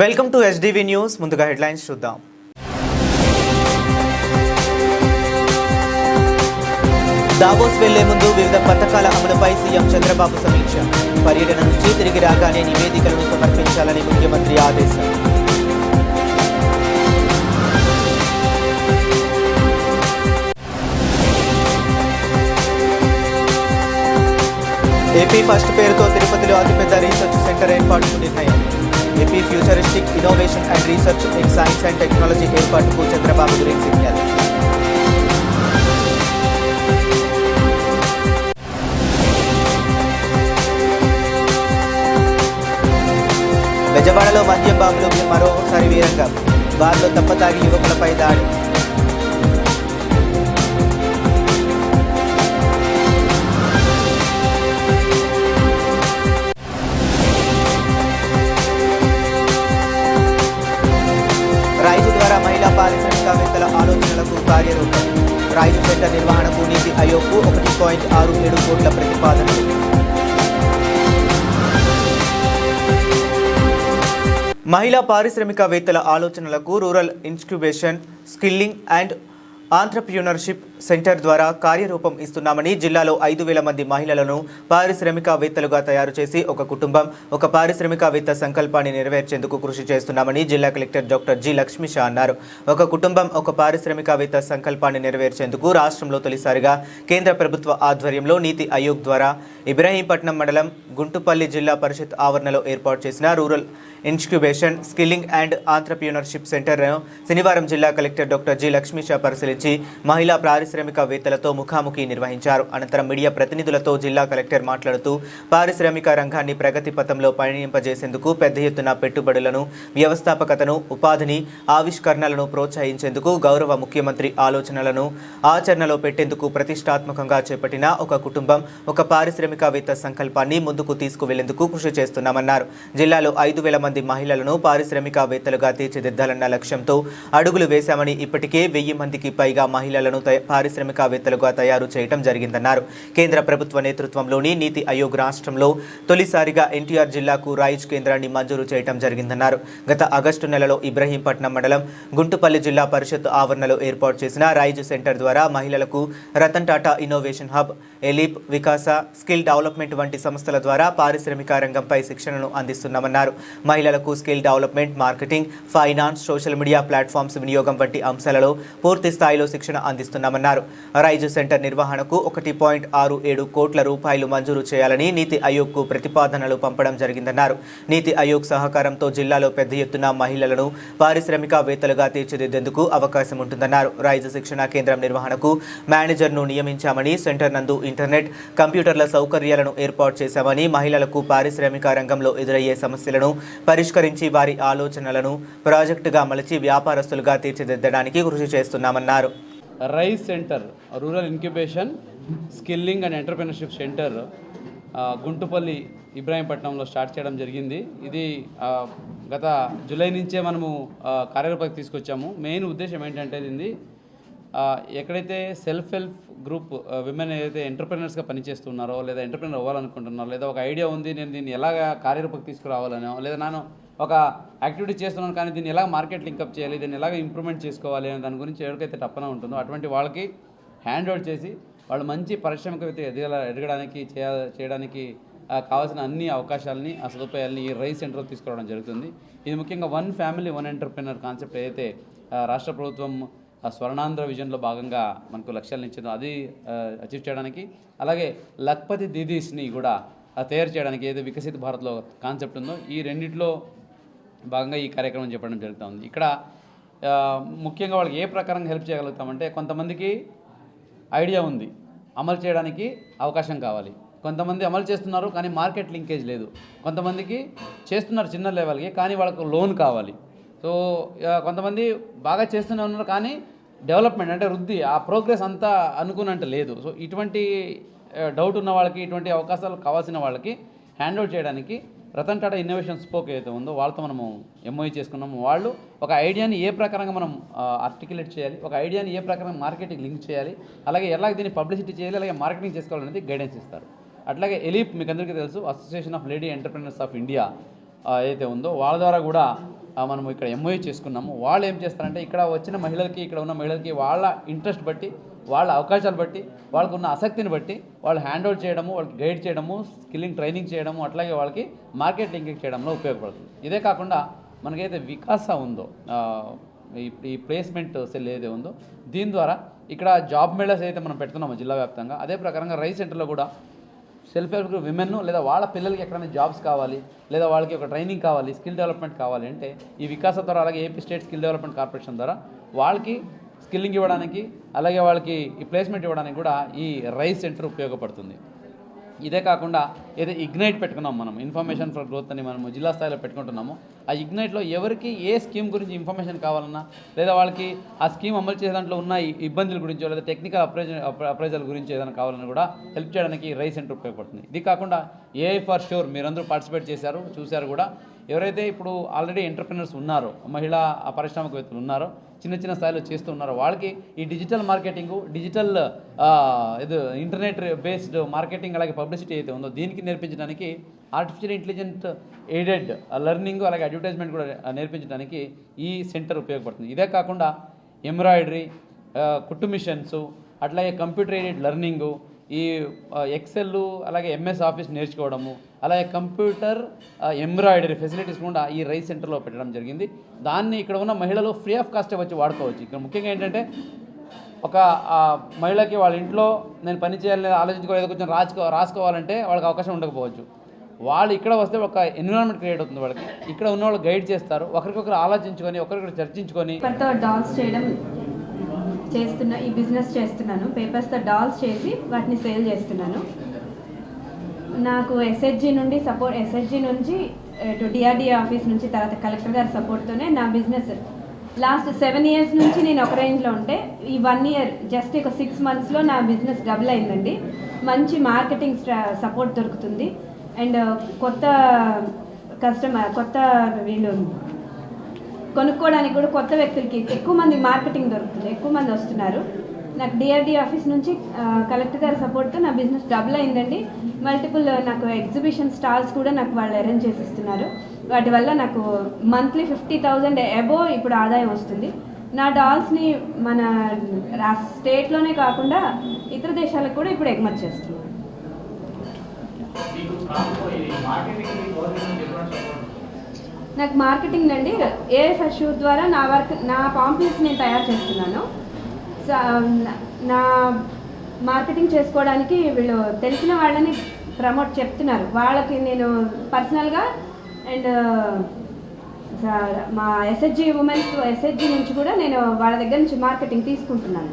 Welcome to SDV news. ముందుగా headlines చూద్దాం. Davos వెళ్లే ముందు వివిధ పథకాల అమలుపై సీఎం చంద్రబాబు సమీక్ష. పర్యటన నుంచి తిరిగి రాగానే నివేదికలను సమర్పించాలని ముఖ్యమంత్రి ఆదేశం. ఏపీ ఫస్ట్ పేరుతో తిరుపతిలో అతిపెద్ద రీసెర్చ్ సెంటర్ ఏర్పాటుకు నిర్ణయం. AP futuristic innovation and research in science and technology ఏర్పాటుకు చంద్రబాబు గ్రీన్ సిగ్నల్. బెజవాడలో మద్యం బాబులు మరోసారి వీరంగం. బార్లో తప్పతాగి యువకులపై దాడి. రైజు ద్వారా మహిళా పారిశ్రామికవేత్తల ఆలోచనలకు కార్యరూపం. రైజు సెంటర్ నిర్వహణకు నీతి ఆయోగ్కు 1.67 కోట్ల ప్రతిపాదనలు. మహిళా పారిశ్రామికవేత్తల ఆలోచనలకు rural incubation, skilling and entrepreneurship centre ద్వారా కార్యరూపం ఇస్తున్నామని, జిల్లాలో 5,000 మంది మహిళలను పారిశ్రామికవేత్తలుగా తయారు చేసి ఒక కుటుంబం ఒక పారిశ్రామికవేత్త సంకల్పాన్ని నెరవేర్చేందుకు కృషి చేస్తున్నామని జిల్లా కలెక్టర్ డాక్టర్ జి లక్ష్మీష అన్నారు. ఒక కుటుంబం ఒక పారిశ్రామికవేత్త సంకల్పాన్ని నెరవేర్చేందుకు రాష్ట్రంలో తొలిసారిగా కేంద్ర ప్రభుత్వ ఆధ్వర్యంలో నీతి ఆయోగ్ ద్వారా ఇబ్రహీంపట్నం మండలం గుంటుపల్లి జిల్లా పరిషత్ ఆవరణలో ఏర్పాటు చేసిన రూరల్ ఇన్క్యుబేషన్, స్కిల్లింగ్ అండ్ ఆంట్రప్రినర్షిప్ సెంటర్ను శనివారం జిల్లా కలెక్టర్ డాక్టర్ జి లక్ష్మీష పరిశీలించి మహిళా పారిశ్రామికవేత్తలతో ముఖాముఖి నిర్వహించారు. అనంతరం మీడియా ప్రతినిధులతో జిల్లా కలెక్టర్ మాట్లాడుతూ పారిశ్రామిక రంగాన్ని ప్రగతి పథంలో పయనింపజేసేందుకు పెద్ద ఎత్తున పెట్టుబడులను, వ్యవస్థాపకతను, ఉపాధిని, ఆవిష్కరణలను ప్రోత్సహించేందుకు గౌరవ ముఖ్యమంత్రి ఆలోచనలను ఆచరణలో పెట్టేందుకు ప్రతిష్టాత్మకంగా చేపట్టిన ఒక కుటుంబం ఒక పారిశ్రామికవేత్త సంకల్పాన్ని ముందుకు తీసుకువెళ్లేందుకు కృషి చేస్తున్నామన్నారు. జిల్లాలో 5,000 మంది మహిళలను పారిశ్రామికవేత్తలుగా తీర్చిదిద్దాలన్న లక్ష్యంతో అడుగులు వేశామని, ఇప్పటికే 1,000 మందికి పైగా మహిళలను పారిశ్రామికవేత్తలుగా తయారు చేయడం జరిగిందన్నారు. కేంద్ర ప్రభుత్వ నేతృత్వంలోని నీతి ఆయోగ్ రాష్ట్రంలో తొలిసారిగా ఎన్టీఆర్ జిల్లాకు రైజ్ కేంద్రాన్ని మంజూరు చేయడం జరిగిందన్నారు. గత ఆగస్టు నెలలో ఇబ్రహీంపట్నం మండలం గుంటుపల్లి జిల్లా పరిషత్ ఆవరణలో ఏర్పాటు చేసిన రైజ్ సెంటర్ ద్వారా మహిళలకు Ratan Tata innovation hub, ALEAP, Vikasa, skill development వంటి సంస్థల ద్వారా పారిశ్రామిక రంగంపై శిక్షణను అందిస్తున్నామన్నారు. మహిళలకు skill development, marketing, finance, social media platforms వినియోగం వంటి అంశాలలో పూర్తి స్థాయిలో శిక్షణ అందిస్తున్నామన్నారు. రైజ్ సెంటర్ నిర్వహణకు 1.67 కోట్ల రూపాయలు మంజూరు చేయాలని నీతి ఆయోగ్కు ప్రతిపాదనలు పంపడం జరిగిందన్నారు. నీతి ఆయోగ్ సహకారంతో జిల్లాలో పెద్ద ఎత్తున మహిళలను పారిశ్రామికవేత్తలుగా తీర్చిదిద్దేందుకు అవకాశం ఉంటుందన్నారు. రైజ్ శిక్షణ కేంద్రం నిర్వహణకు మేనేజర్ను నియమించామని, సెంటర్ నందు ఇంటర్నెట్, కంప్యూటర్ల సౌకర్యాలను ఏర్పాటు చేశామని, మహిళలకు పారిశ్రామిక రంగంలో ఎదురయ్యే సమస్యలను పరిష్కరించి వారి ఆలోచనలను ప్రాజెక్టుగా మలచి వ్యాపారస్తులుగా తీర్చిదిద్దడానికి కృషి చేస్తున్నామన్నారు. Rise centre, rural incubation, skilling and entrepreneurship centre Guntupalli ఇబ్రహీంపట్నంలో స్టార్ట్ చేయడం జరిగింది. ఇది గత జూలై నుంచే మనము కార్యరూపంలోకి తీసుకొచ్చాము. మెయిన్ ఉద్దేశం ఏంటంటే ఇది ఎక్కడైతే సెల్ఫ్ హెల్ప్ గ్రూప్ విమెన్ ఏదైతే ఎంటర్‌ప్రెన్యూర్స్గా పనిచేస్తున్నారో, లేదా ఎంటర్‌ప్రెన్యూర్ అవ్వాలనుకుంటున్నారో, లేదా ఒక ఐడియా ఉంది నేను దీన్ని ఎలాగా కార్యరూపంలోకి తీసుకురావాలనో, లేదా నేను ఒక యాక్టివిటీ చేస్తున్నాను కానీ దీన్ని ఎలా మార్కెట్ లింకప్ చేయాలి, దీన్ని ఎలాగ ఇంప్రూవ్మెంట్ చేసుకోవాలి అనే దాని గురించి ఎవరికైతే తప్పన ఉంటుందో అటువంటి వాళ్ళకి హ్యాండ్ ఓవర్ చేసి వాళ్ళు మంచి పారిశ్రామికవేత్త ఎదగడానికి చేయడానికి కావాల్సిన అన్ని అవకాశాలని, ఆ సదుపాయాలని ఈ రైజ్ సెంటర్లో తీసుకురావడం జరుగుతుంది. ఇది ముఖ్యంగా 1 ఫ్యామిలీ 1 ఎంటర్‌ప్రెన్యూర్ కాన్సెప్ట్ ఏదైతే రాష్ట్ర ప్రభుత్వం స్వర్ణాంధ్ర విజన్లో భాగంగా మనకు లక్ష్యాలను ఇచ్చిందో అది అచీవ్ చేయడానికి, అలాగే లఖ్పతి దీదీస్ని కూడా తయారు చేయడానికి ఏదో వికసిత భారత్లో కాన్సెప్ట్ ఉందో ఈ రెండిట్లో భాగంగా ఈ కార్యక్రమం చెప్పడం జరుగుతూ ఉంది. ఇక్కడ ముఖ్యంగా వాళ్ళకి ఏ ప్రకారంగా హెల్ప్ చేయగలుగుతామంటే, కొంతమందికి ఐడియా ఉంది, అమలు చేయడానికి అవకాశం కావాలి. కొంతమంది అమలు చేస్తున్నారు కానీ మార్కెట్ లింకేజ్ లేదు. కొంతమందికి చేస్తున్నారు చిన్న లెవెల్కి కానీ వాళ్ళకు లోన్ కావాలి. సో కొంతమంది బాగా చేస్తూనే ఉన్నారు కానీ డెవలప్మెంట్ అంటే వృద్ధి, ఆ ప్రోగ్రెస్ అంతా అనుకున్నట్టు లేదు. సో ఇటువంటి డౌట్ ఉన్న వాళ్ళకి, ఇటువంటి అవకాశాలు కావాల్సిన వాళ్ళకి హ్యాండ్ అవుట్ చేయడానికి రతన్ టాటా ఇన్నోవేషన్ స్పోక్ ఏదైతే ఉందో వాళ్ళతో మనము ఎంఓఈ చేసుకున్నాము. వాళ్ళు ఒక ఐడియాని ఏ ప్రకారంగా మనం ఆర్టికులేట్ చేయాలి, ఒక ఐడియాని ఏ ప్రకారంగా మార్కెటింగ్ లింక్ చేయాలి, అలాగే ఎలాగ దీన్ని పబ్లిసిటీ చేయాలి, అలాగే మార్కెటింగ్ చేసుకోవాలనేది గైడెన్స్ ఇస్తారు. అట్లాగే ఎలీప్ మీకు అందరికీ తెలుసు, association of lady entrepreneurs of India ఏదైతే ఉందో వాళ్ళ ద్వారా కూడా మనం ఇక్కడ ఎంఓఈ చేసుకున్నాము. వాళ్ళు ఏం చేస్తారంటే ఇక్కడ వచ్చిన మహిళలకి, ఇక్కడ ఉన్న మహిళలకి వాళ్ళ ఇంట్రెస్ట్ బట్టి, వాళ్ళ అవకాశాలు బట్టి, వాళ్ళకు ఉన్న ఆసక్తిని బట్టి వాళ్ళు హ్యాండ్ అవుట్ చేయడము, వాళ్ళకి గైడ్ చేయడము, స్కిల్లింగ్ ట్రైనింగ్ చేయడము, అట్లాగే వాళ్ళకి మార్కెట్ లింకింగ్ చేయడంలో ఉపయోగపడుతుంది. ఇదే కాకుండా మనకైతే వికాస ఉందో ఈ ప్లేస్మెంట్ సెల్ ఏదైతే ఉందో దీని ద్వారా ఇక్కడ జాబ్ మేళాస్ అయితే మనం పెడుతున్నాము జిల్లా వ్యాప్తంగా, అదే ప్రకారంగా రైస్ సెంటర్లో కూడా సెల్ఫ్ హెల్ప్ గ్రూప్ విమెన్ లేదా వాళ్ళ పిల్లలకి ఎక్కడైనా జాబ్స్ కావాలి, లేదా వాళ్ళకి ఒక ట్రైనింగ్ కావాలి, స్కిల్ డెవలప్మెంట్ కావాలి అంటే ఈ వికాస ద్వారా, అలాగే AP state skill development corporation ద్వారా వాళ్ళకి స్కిల్లింగ్ ఇవ్వడానికి, అలాగే వాళ్ళకి ఈ ప్లేస్మెంట్ ఇవ్వడానికి కూడా ఈ రైస్ సెంటర్ ఉపయోగపడుతుంది. ఇదే కాకుండా ఏదో ఇగ్నైట్ పెట్టుకున్నాం మనం, ఇన్ఫర్మేషన్ ఫర్ గ్రోత్ అని మనము జిల్లా స్థాయిలో పెట్టుకుంటున్నాము. ఆ ఇగ్నైట్లో ఎవరికి ఏ స్కీమ్ గురించి ఇన్ఫర్మేషన్ కావాలన్నా, లేదా వాళ్ళకి ఆ స్కీమ్ అమలు చేసే దాంట్లో ఉన్న ఇబ్బందుల గురించో, లేదా టెక్నికల్ అప్రైజల్ గురించి ఏదైనా కావాలని కూడా హెల్ప్ చేయడానికి రైస్ సెంటర్ ఉపయోగపడుతుంది. ఇది కాకుండా ఏఐ ఫర్ షూర్ మీరందరూ పార్టిసిపేట్ చేశారు, చూశారు కూడా. ఎవరైతే ఇప్పుడు ఆల్రెడీ ఎంటర్ప్రెనర్స్ ఉన్నారో, మహిళా పారిశ్రామికవేత్తలు ఉన్నారో, చిన్న చిన్న స్థాయిలో చేస్తూ ఉన్నారో, వాళ్ళకి ఈ digital marketing, digital internet based marketing, అలాగే పబ్లిసిటీ అయితే ఉందో దీనికి నేర్పించడానికి ఆర్టిఫిషియల్ ఇంటెలిజెంట్ ఎయిడెడ్ లెర్నింగ్, అలాగే అడ్వర్టైజ్మెంట్ కూడా నేర్పించడానికి ఈ సెంటర్ ఉపయోగపడుతుంది. ఇదే కాకుండా ఎంబ్రాయిడరీ, కుట్టు మిషన్స్, అట్లాగే కంప్యూటర్ ఎయిడెడ్ లెర్నింగు, ఈ ఎక్సెల్, అలాగే ఎంఎస్ ఆఫీస్ నేర్చుకోవడము, అలాగే కంప్యూటర్ ఎంబ్రాయిడరీ ఫెసిలిటీస్ కూడా ఈ రైస్ సెంటర్లో పెట్టడం జరిగింది. దాన్ని ఇక్కడ ఉన్న మహిళలు ఫ్రీ ఆఫ్ కాస్ట్ వచ్చి వాడుకోవచ్చు. ఇక్కడ ముఖ్యంగా ఏంటంటే ఒక మహిళకి వాళ్ళ ఇంట్లో నేను పని చేయాలని ఆలోచించుకోలేదు, కొంచెం రాసుకోవాలంటే వాళ్ళకి అవకాశం ఉండకపోవచ్చు. వాళ్ళు ఇక్కడ వస్తే ఒక ఎన్విరాన్మెంట్ క్రియేట్ అవుతుంది వాళ్ళకి. ఇక్కడ ఉన్న వాళ్ళు గైడ్ చేస్తారు, ఒకరికొకరు ఆలోచించుకొని, ఒకరికొకరు చర్చించుకొని. డాల్స్ చేయడం చేస్తున్నా, ఈ బిజినెస్ చేస్తున్నాను. పేపర్స్తో డాల్స్ చేసి వాటిని సేల్ చేస్తున్నాను. నాకు ఎస్హెచ్జి నుంచి డిఆర్డిఏ ఆఫీస్ నుంచి, తర్వాత కలెక్టర్ గారి సపోర్ట్తోనే నా బిజినెస్ లాస్ట్ 7 years నుంచి నేను ఒక రేంజ్లో ఉంటే ఈ 1 year జస్ట్ ఒక 6 monthsలో నా బిజినెస్ డబుల్ అయిందండి. మంచి మార్కెటింగ్ సపోర్ట్ దొరుకుతుంది. అండ్ కొత్త వీళ్ళు కొనుక్కోవడానికి కూడా కొత్త వ్యక్తులకి ఎక్కువ మంది మార్కెటింగ్ దొరుకుతుంది, ఎక్కువ మంది వస్తున్నారు. నాకు డిఆర్డీ ఆఫీస్ నుంచి కలెక్టర్ గారి సపోర్ట్తో నా బిజినెస్ డబుల్ అయిందండి. మల్టిపుల్ నాకు ఎగ్జిబిషన్ స్టాల్స్ కూడా నాకు వాళ్ళు అరేంజ్ చేసి ఇస్తున్నారు. వాటి వల్ల నాకు మంత్లీ 50,000 అబోవ్ ఇప్పుడు ఆదాయం వస్తుంది. నా డాల్స్ని మన స్టేట్లోనే కాకుండా ఇతర దేశాలకు కూడా ఇప్పుడు ఎగుమతి చేస్తున్నాను. నాకు మార్కెటింగ్ అండి ఏఐ ఫర్ షూర్ ద్వారా నా పాంప్లెట్స్ నేను తయారు చేస్తున్నాను. నా మార్కెటింగ్ చేసుకోవడానికి వీళ్ళు తెలిసిన వాళ్ళని ప్రమోట్ చెప్తున్నారు. వాళ్ళకి నేను పర్సనల్గా అండ్ మా ఎస్హెచ్జి నుంచి కూడా నేను వాళ్ళ దగ్గర నుంచి మార్కెటింగ్ తీసుకుంటున్నాను.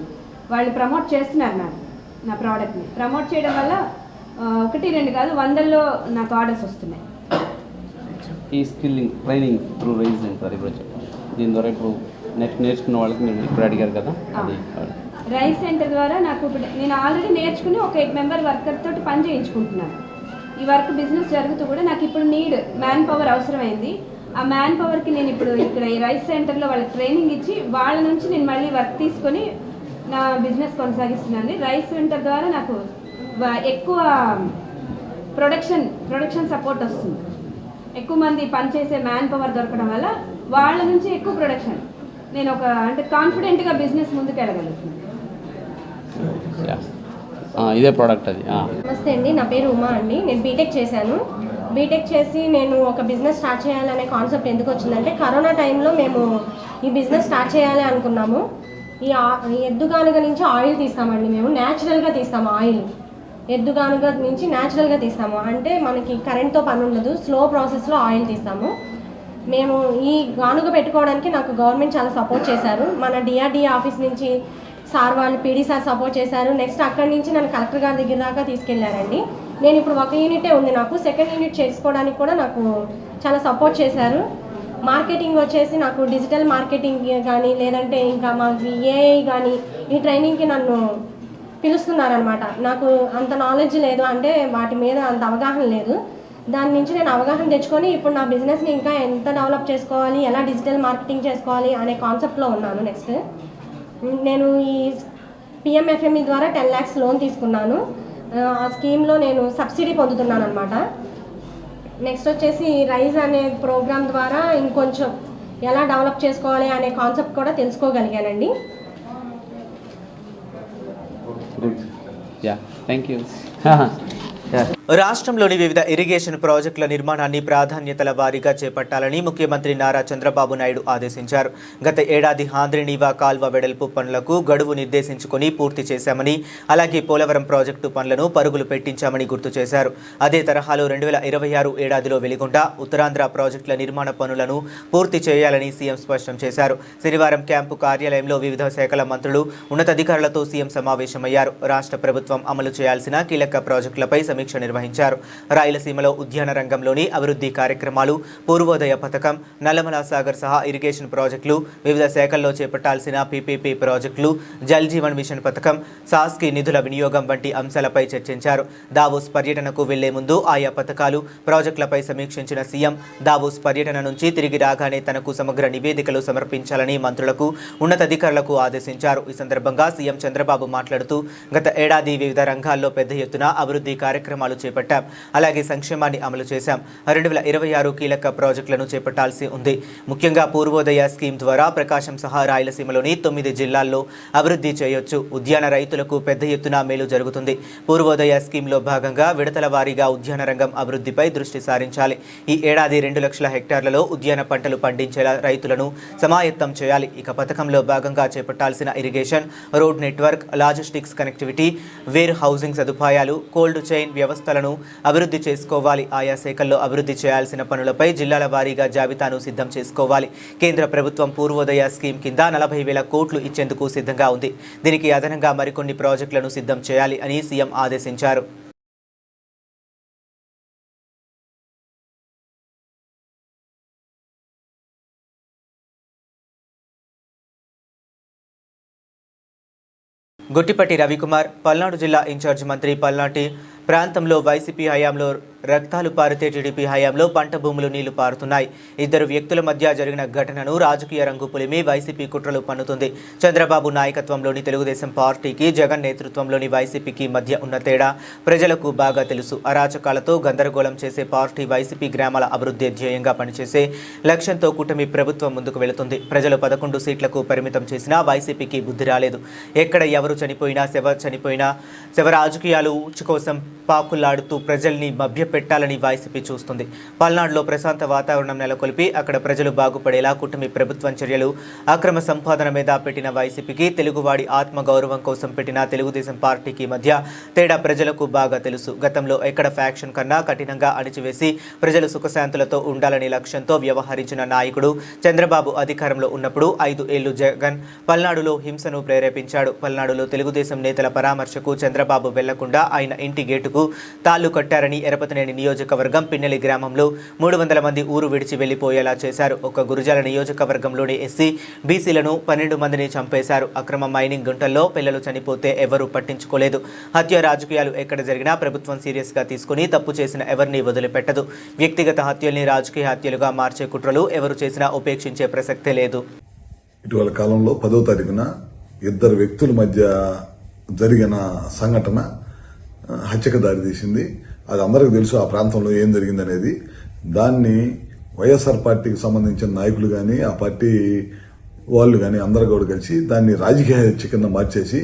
వాళ్ళు ప్రమోట్ చేస్తున్నారు నా ప్రోడక్ట్ని. ప్రమోట్ చేయడం వల్ల 1-2 కాదు 100లో నాకు ఆర్డర్స్ వస్తున్నాయి. ఈ skilling training through rise centre ఇప్పుడు చెప్పాలి. దీని ద్వారా ఇప్పుడు నెక్స్ట్ నేర్చుకున్న వాళ్ళకి నేను ఇప్పుడు అడిగారు కదా, అది రైస్ సెంటర్ ద్వారా నాకు ఇప్పుడు నేను ఆల్రెడీ నేర్చుకుని ఒక 8 member వర్కర్ తోటి పని చేయించుకుంటున్నాను. ఈ వర్క్ బిజినెస్ జరుగుతూ కూడా నాకు ఇప్పుడు మ్యాన్ పవర్ అవసరమైంది. ఆ మ్యాన్ పవర్కి నేను ఇప్పుడు ఇక్కడ ఈ రైస్ సెంటర్లో వాళ్ళకి ట్రైనింగ్ ఇచ్చి వాళ్ళ నుంచి నేను మళ్ళీ వర్క్ తీసుకొని నా బిజినెస్ కొనసాగిస్తున్నాను. రైస్ సెంటర్ ద్వారా నాకు ఎక్కువ ప్రొడక్షన్ సపోర్ట్ వస్తుంది. ఎక్కువ మంది పనిచేసే మ్యాన్ పవర్ దొరకడం వల్ల వాళ్ళ నుంచి ఎక్కువ ప్రొడక్షన్ నేను అంటే కాన్ఫిడెంట్గా బిజినెస్ ముందుకు వెళ్ళగలుగుతున్నాను. ఇదే ప్రోడక్ట్ అది. నమస్తే అండి, నా పేరు ఉమా అండి. నేను బీటెక్ చేశాను. బీటెక్ చేసి నేను ఒక బిజినెస్ స్టార్ట్ చేయాలనే కాన్సెప్ట్ ఎందుకు వచ్చిందంటే, కరోనా టైంలో మేము ఈ బిజినెస్ స్టార్ట్ చేయాలి అనుకున్నాము. ఈ ఎద్దుగానుగ నుంచి ఆయిల్ తీస్తామండి. మేము న్యాచురల్గా తీస్తాము ఆయిల్. ఎద్దుగానుగ నుంచి న్యాచురల్గా తీస్తాము, అంటే మనకి కరెంట్తో పని ఉండదు, స్లో ప్రాసెస్లో ఆయిల్ తీస్తాము. మేము ఈ గానుగ పెట్టుకోవడానికి నాకు గవర్నమెంట్ చాలా సపోర్ట్ చేశారు. మన డిఆర్డిఏ ఆఫీస్ నుంచి సార్ వాళ్ళు పీడీ సార్ సపోర్ట్ చేశారు. నెక్స్ట్ అక్కడి నుంచి నన్ను కలెక్టర్ గారి దగ్గర దాకా తీసుకెళ్లారండి. నేను ఇప్పుడు 1 యూనిటే ఉంది, నాకు 2nd యూనిట్ చేసుకోవడానికి కూడా నాకు చాలా సపోర్ట్ చేశారు. మార్కెటింగ్ వచ్చేసి నాకు డిజిటల్ మార్కెటింగ్ కానీ, లేదంటే ఇంకా మాకు ఏఐ కానీ ఈ ట్రైనింగ్కి నన్ను పిలుస్తున్నారనమాట. నాకు అంత నాలెడ్జ్ లేదు, అంటే వాటి మీద అంత అవగాహన లేదు. దాని నుంచి నేను అవగాహన తెచ్చుకొని ఇప్పుడు నా బిజినెస్ని ఇంకా ఎంత డెవలప్ చేసుకోవాలి, ఎలా డిజిటల్ మార్కెటింగ్ చేసుకోవాలి అనే కాన్సెప్ట్లో ఉన్నాను. నెక్స్ట్ నేను ఈ PMFME ద్వారా 10 lakhs లోన్ తీసుకున్నాను. ఆ స్కీమ్లో నేను సబ్సిడీ పొందుతున్నాను అనమాట. నెక్స్ట్ వచ్చేసి రైజ్ అనే ప్రోగ్రామ్ ద్వారా ఇంకొంచెం ఎలా డెవలప్ చేసుకోవాలి అనే కాన్సెప్ట్ కూడా తెలుసుకోగలిగానండి. Thank you. రాష్ట్రంలోని వివిధ ఇరిగేషన్ ప్రాజెక్టుల నిర్మాణాన్ని ప్రాధాన్యతల వారీగా చేపట్టాలని ముఖ్యమంత్రి నారా చంద్రబాబు నాయుడు ఆదేశించారు. గత ఏడాది ఆంధ్రనీవా కాల్వ వెడల్పు పనులకు గడువు నిర్దేశించుకుని పూర్తి చేశామని, అలాగే పోలవరం ప్రాజెక్టు పనులను పరుగులు పెట్టించామని గుర్తు చేశారు. అదే తరహాలో 2026 ఏడాదిలో వెలిగొండ, ఉత్తరాంధ్ర ప్రాజెక్టుల నిర్మాణ పనులను పూర్తి చేయాలని సీఎం స్పష్టం చేశారు. శనివారం క్యాంపు కార్యాలయంలో వివిధ శాఖల మంత్రులు, ఉన్నతాధికారులతో సీఎం సమావేశమయ్యారు. రాష్ట్ర ప్రభుత్వం అమలు చేయాల్సిన కీలక ప్రాజెక్టులపై సమీక్ష నిర్వహించారు. రాయలసీమలో ఉద్యాన రంగంలోని అభివృద్ధి కార్యక్రమాలు, పూర్వోదయ పథకం, నల్లమల సాగర్ సహా ఇరిగేషన్ ప్రాజెక్టులు, వివిధ శాఖల్లో చేపట్టాల్సిన PPP ప్రాజెక్టులు, జల్ జీవన్ మిషన్ పథకం, సాస్కి నిధుల వినియోగం వంటి అంశాలపై చర్చించారు. దావోస్ పర్యటనకు వెళ్లే ముందు ఆయా పథకాలు, ప్రాజెక్టులపై సమీక్షించిన సీఎం దావోస్ పర్యటన నుంచి తిరిగి రాగానే తనకు సమగ్ర నివేదికలు సమర్పించాలని మంత్రులకు, ఉన్నతాధికారులకు ఆదేశించారు. ఈ సందర్భంగా సీఎం చంద్రబాబు మాట్లాడుతూ, గత ఏడాది వివిధ రంగాల్లో పెద్ద ఎత్తున అభివృద్ధి కార్యక్రమాలు చేపట్టాం, అలాగే సంక్షేమాన్ని అమలు చేశాం. 2026 కీలక ప్రాజెక్టులను చేపట్టాల్సి ఉంది. ముఖ్యంగా పూర్వోదయ స్కీమ్ ద్వారా ప్రకాశం సహా రాయలసీమలోని 9 జిల్లాల్లో అభివృద్ధి చేయొచ్చు. ఉద్యాన రైతులకు పెద్ద ఎత్తున మేలు జరుగుతుంది. పూర్వోదయ స్కీమ్లో భాగంగా విడతల వారీగా ఉద్యాన రంగం అభివృద్ధిపై దృష్టి సారించాలి. ఈ ఏడాది 2 లక్షల హెక్టార్లలో ఉద్యాన పంటలు పండించేలా రైతులను సమాయత్తం చేయాలి. ఇక పథకంలో భాగంగా చేపట్టాల్సిన irrigation, road network, logistics connectivity, warehousing సదుపాయాలు, కోల్డ్ చైన్ వ్యవస్థలను అభివృద్ధి చేసుకోవాలి. ఆయా శాఖల్లో అభివృద్ధి చేయాల్సిన పనులపై జిల్లాల వారీగా జాబితాను సిద్ధం చేసుకోవాలి. కేంద్ర ప్రభుత్వం పూర్వోదయ స్కీమ్ కింద 40,000 కోట్లు ఇచ్చేందుకు సిద్ధంగా ఉంది. దీనికి అదనంగా మరికొన్ని ప్రాజెక్టులను సిద్ధం చేయాలి అని సీఎం ఆదేశించారు. గుట్టిపట్టి రవికుమార్, పల్నాడు జిల్లా ఇన్ఛార్జ్ మంత్రి, పల్నాటి ప్రాంతంలో వైసీపీ హయాంలో రక్తాలు పారితే టీడీపీ హయాంలో పంట భూములు నీళ్లు పారుతున్నాయి. ఇద్దరు వ్యక్తుల మధ్య జరిగిన ఘటనను రాజకీయ రంగు పులిమి వైసీపీ కుట్రలు పన్నుతుంది. చంద్రబాబు నాయకత్వంలోని తెలుగుదేశం పార్టీకి, జగన్ నేతృత్వంలోని వైసీపీకి మధ్య ఉన్న తేడా ప్రజలకు బాగా తెలుసు. అరాచకాలతో గందరగోళం చేసే పార్టీ వైసీపీ గ్రామాల అభివృద్ధి ధ్యేయంగా పనిచేసే లక్ష్యంతో కూటమి ప్రభుత్వం ముందుకు వెళుతుంది. ప్రజలు 11 సీట్లకు పరిమితం చేసినా వైసీపీకి బుద్ధి రాలేదు. ఎక్కడ ఎవరు చనిపోయినా, శవ రాజకీయాలు కోసం పాకులాడుతూ ప్రజల్ని మభ్యపెట్టాలని వైసీపీ చూస్తుంది. పల్నాడులో ప్రశాంత వాతావరణం నెలకొల్పి అక్కడ ప్రజలు బాగుపడేలా కూటమి ప్రభుత్వం చర్యలు, అక్రమ సంపాదన మీద పెట్టిన వైసీపీకి, తెలుగువాడి ఆత్మగౌరవం కోసం పెట్టిన తెలుగుదేశం పార్టీకి మధ్య తేడా ప్రజలకు బాగా తెలుసు. గతంలో ఎక్కడ ఫ్యాక్షన్ కన్నా కఠినంగా అణిచివేసి ప్రజలు సుఖశాంతులతో ఉండాలనే లక్ష్యంతో వ్యవహరించిన నాయకుడు చంద్రబాబు అధికారంలో ఉన్నప్పుడు 5 ఏళ్లు జగన్ పల్నాడులో హింసను ప్రేరేపించాడు. పల్నాడులో తెలుగుదేశం నేతల పరామర్శకు చంద్రబాబు వెళ్లకుండా ఆయన ఇంటి గేటుకు తాళ్లు కట్టారని ఎరపతినేని నియోజకవర్గం పిన్నెలి గ్రామంలో 300 మంది ఊరు విడిచి వెళ్లిపోయేలా చేశారు. ఒక గురుజాల నియోజకవర్గంలోని ఎస్సీ, బీసీలను 12 మందిని చంపేశారు. అక్రమ మైనింగ్ గుంటల్లో పిల్లలు చనిపోతే ఎవరూ పట్టించుకోలేదు. హత్య రాజకీయాలు ఎక్కడ జరిగినా ప్రభుత్వం సీరియస్గా తీసుకుని తప్పు చేసిన ఎవరిని వదిలిపెట్టదు. వ్యక్తిగత హత్యల్ని రాజకీయ హత్యలుగా మార్చే కుట్రలు ఎవరు చేసినా ఉపేక్షించే ప్రసక్తే లేదు. ఇటీవల కాలంలో 10వ తారీఖున ఇద్దరు వ్యక్తుల మధ్య జరిగిన సంఘటన హత్యకు దారితీసింది. అది అందరికీ తెలుసు ఆ ప్రాంతంలో ఏం జరిగిందనేది. దాన్ని వైఎస్ఆర్ పార్టీకి సంబంధించిన నాయకులు కానీ, ఆ పార్టీ వాళ్ళు కానీ అందరూ కూడా కలిసి దాన్ని రాజకీయ హత్య కింద మార్చేసి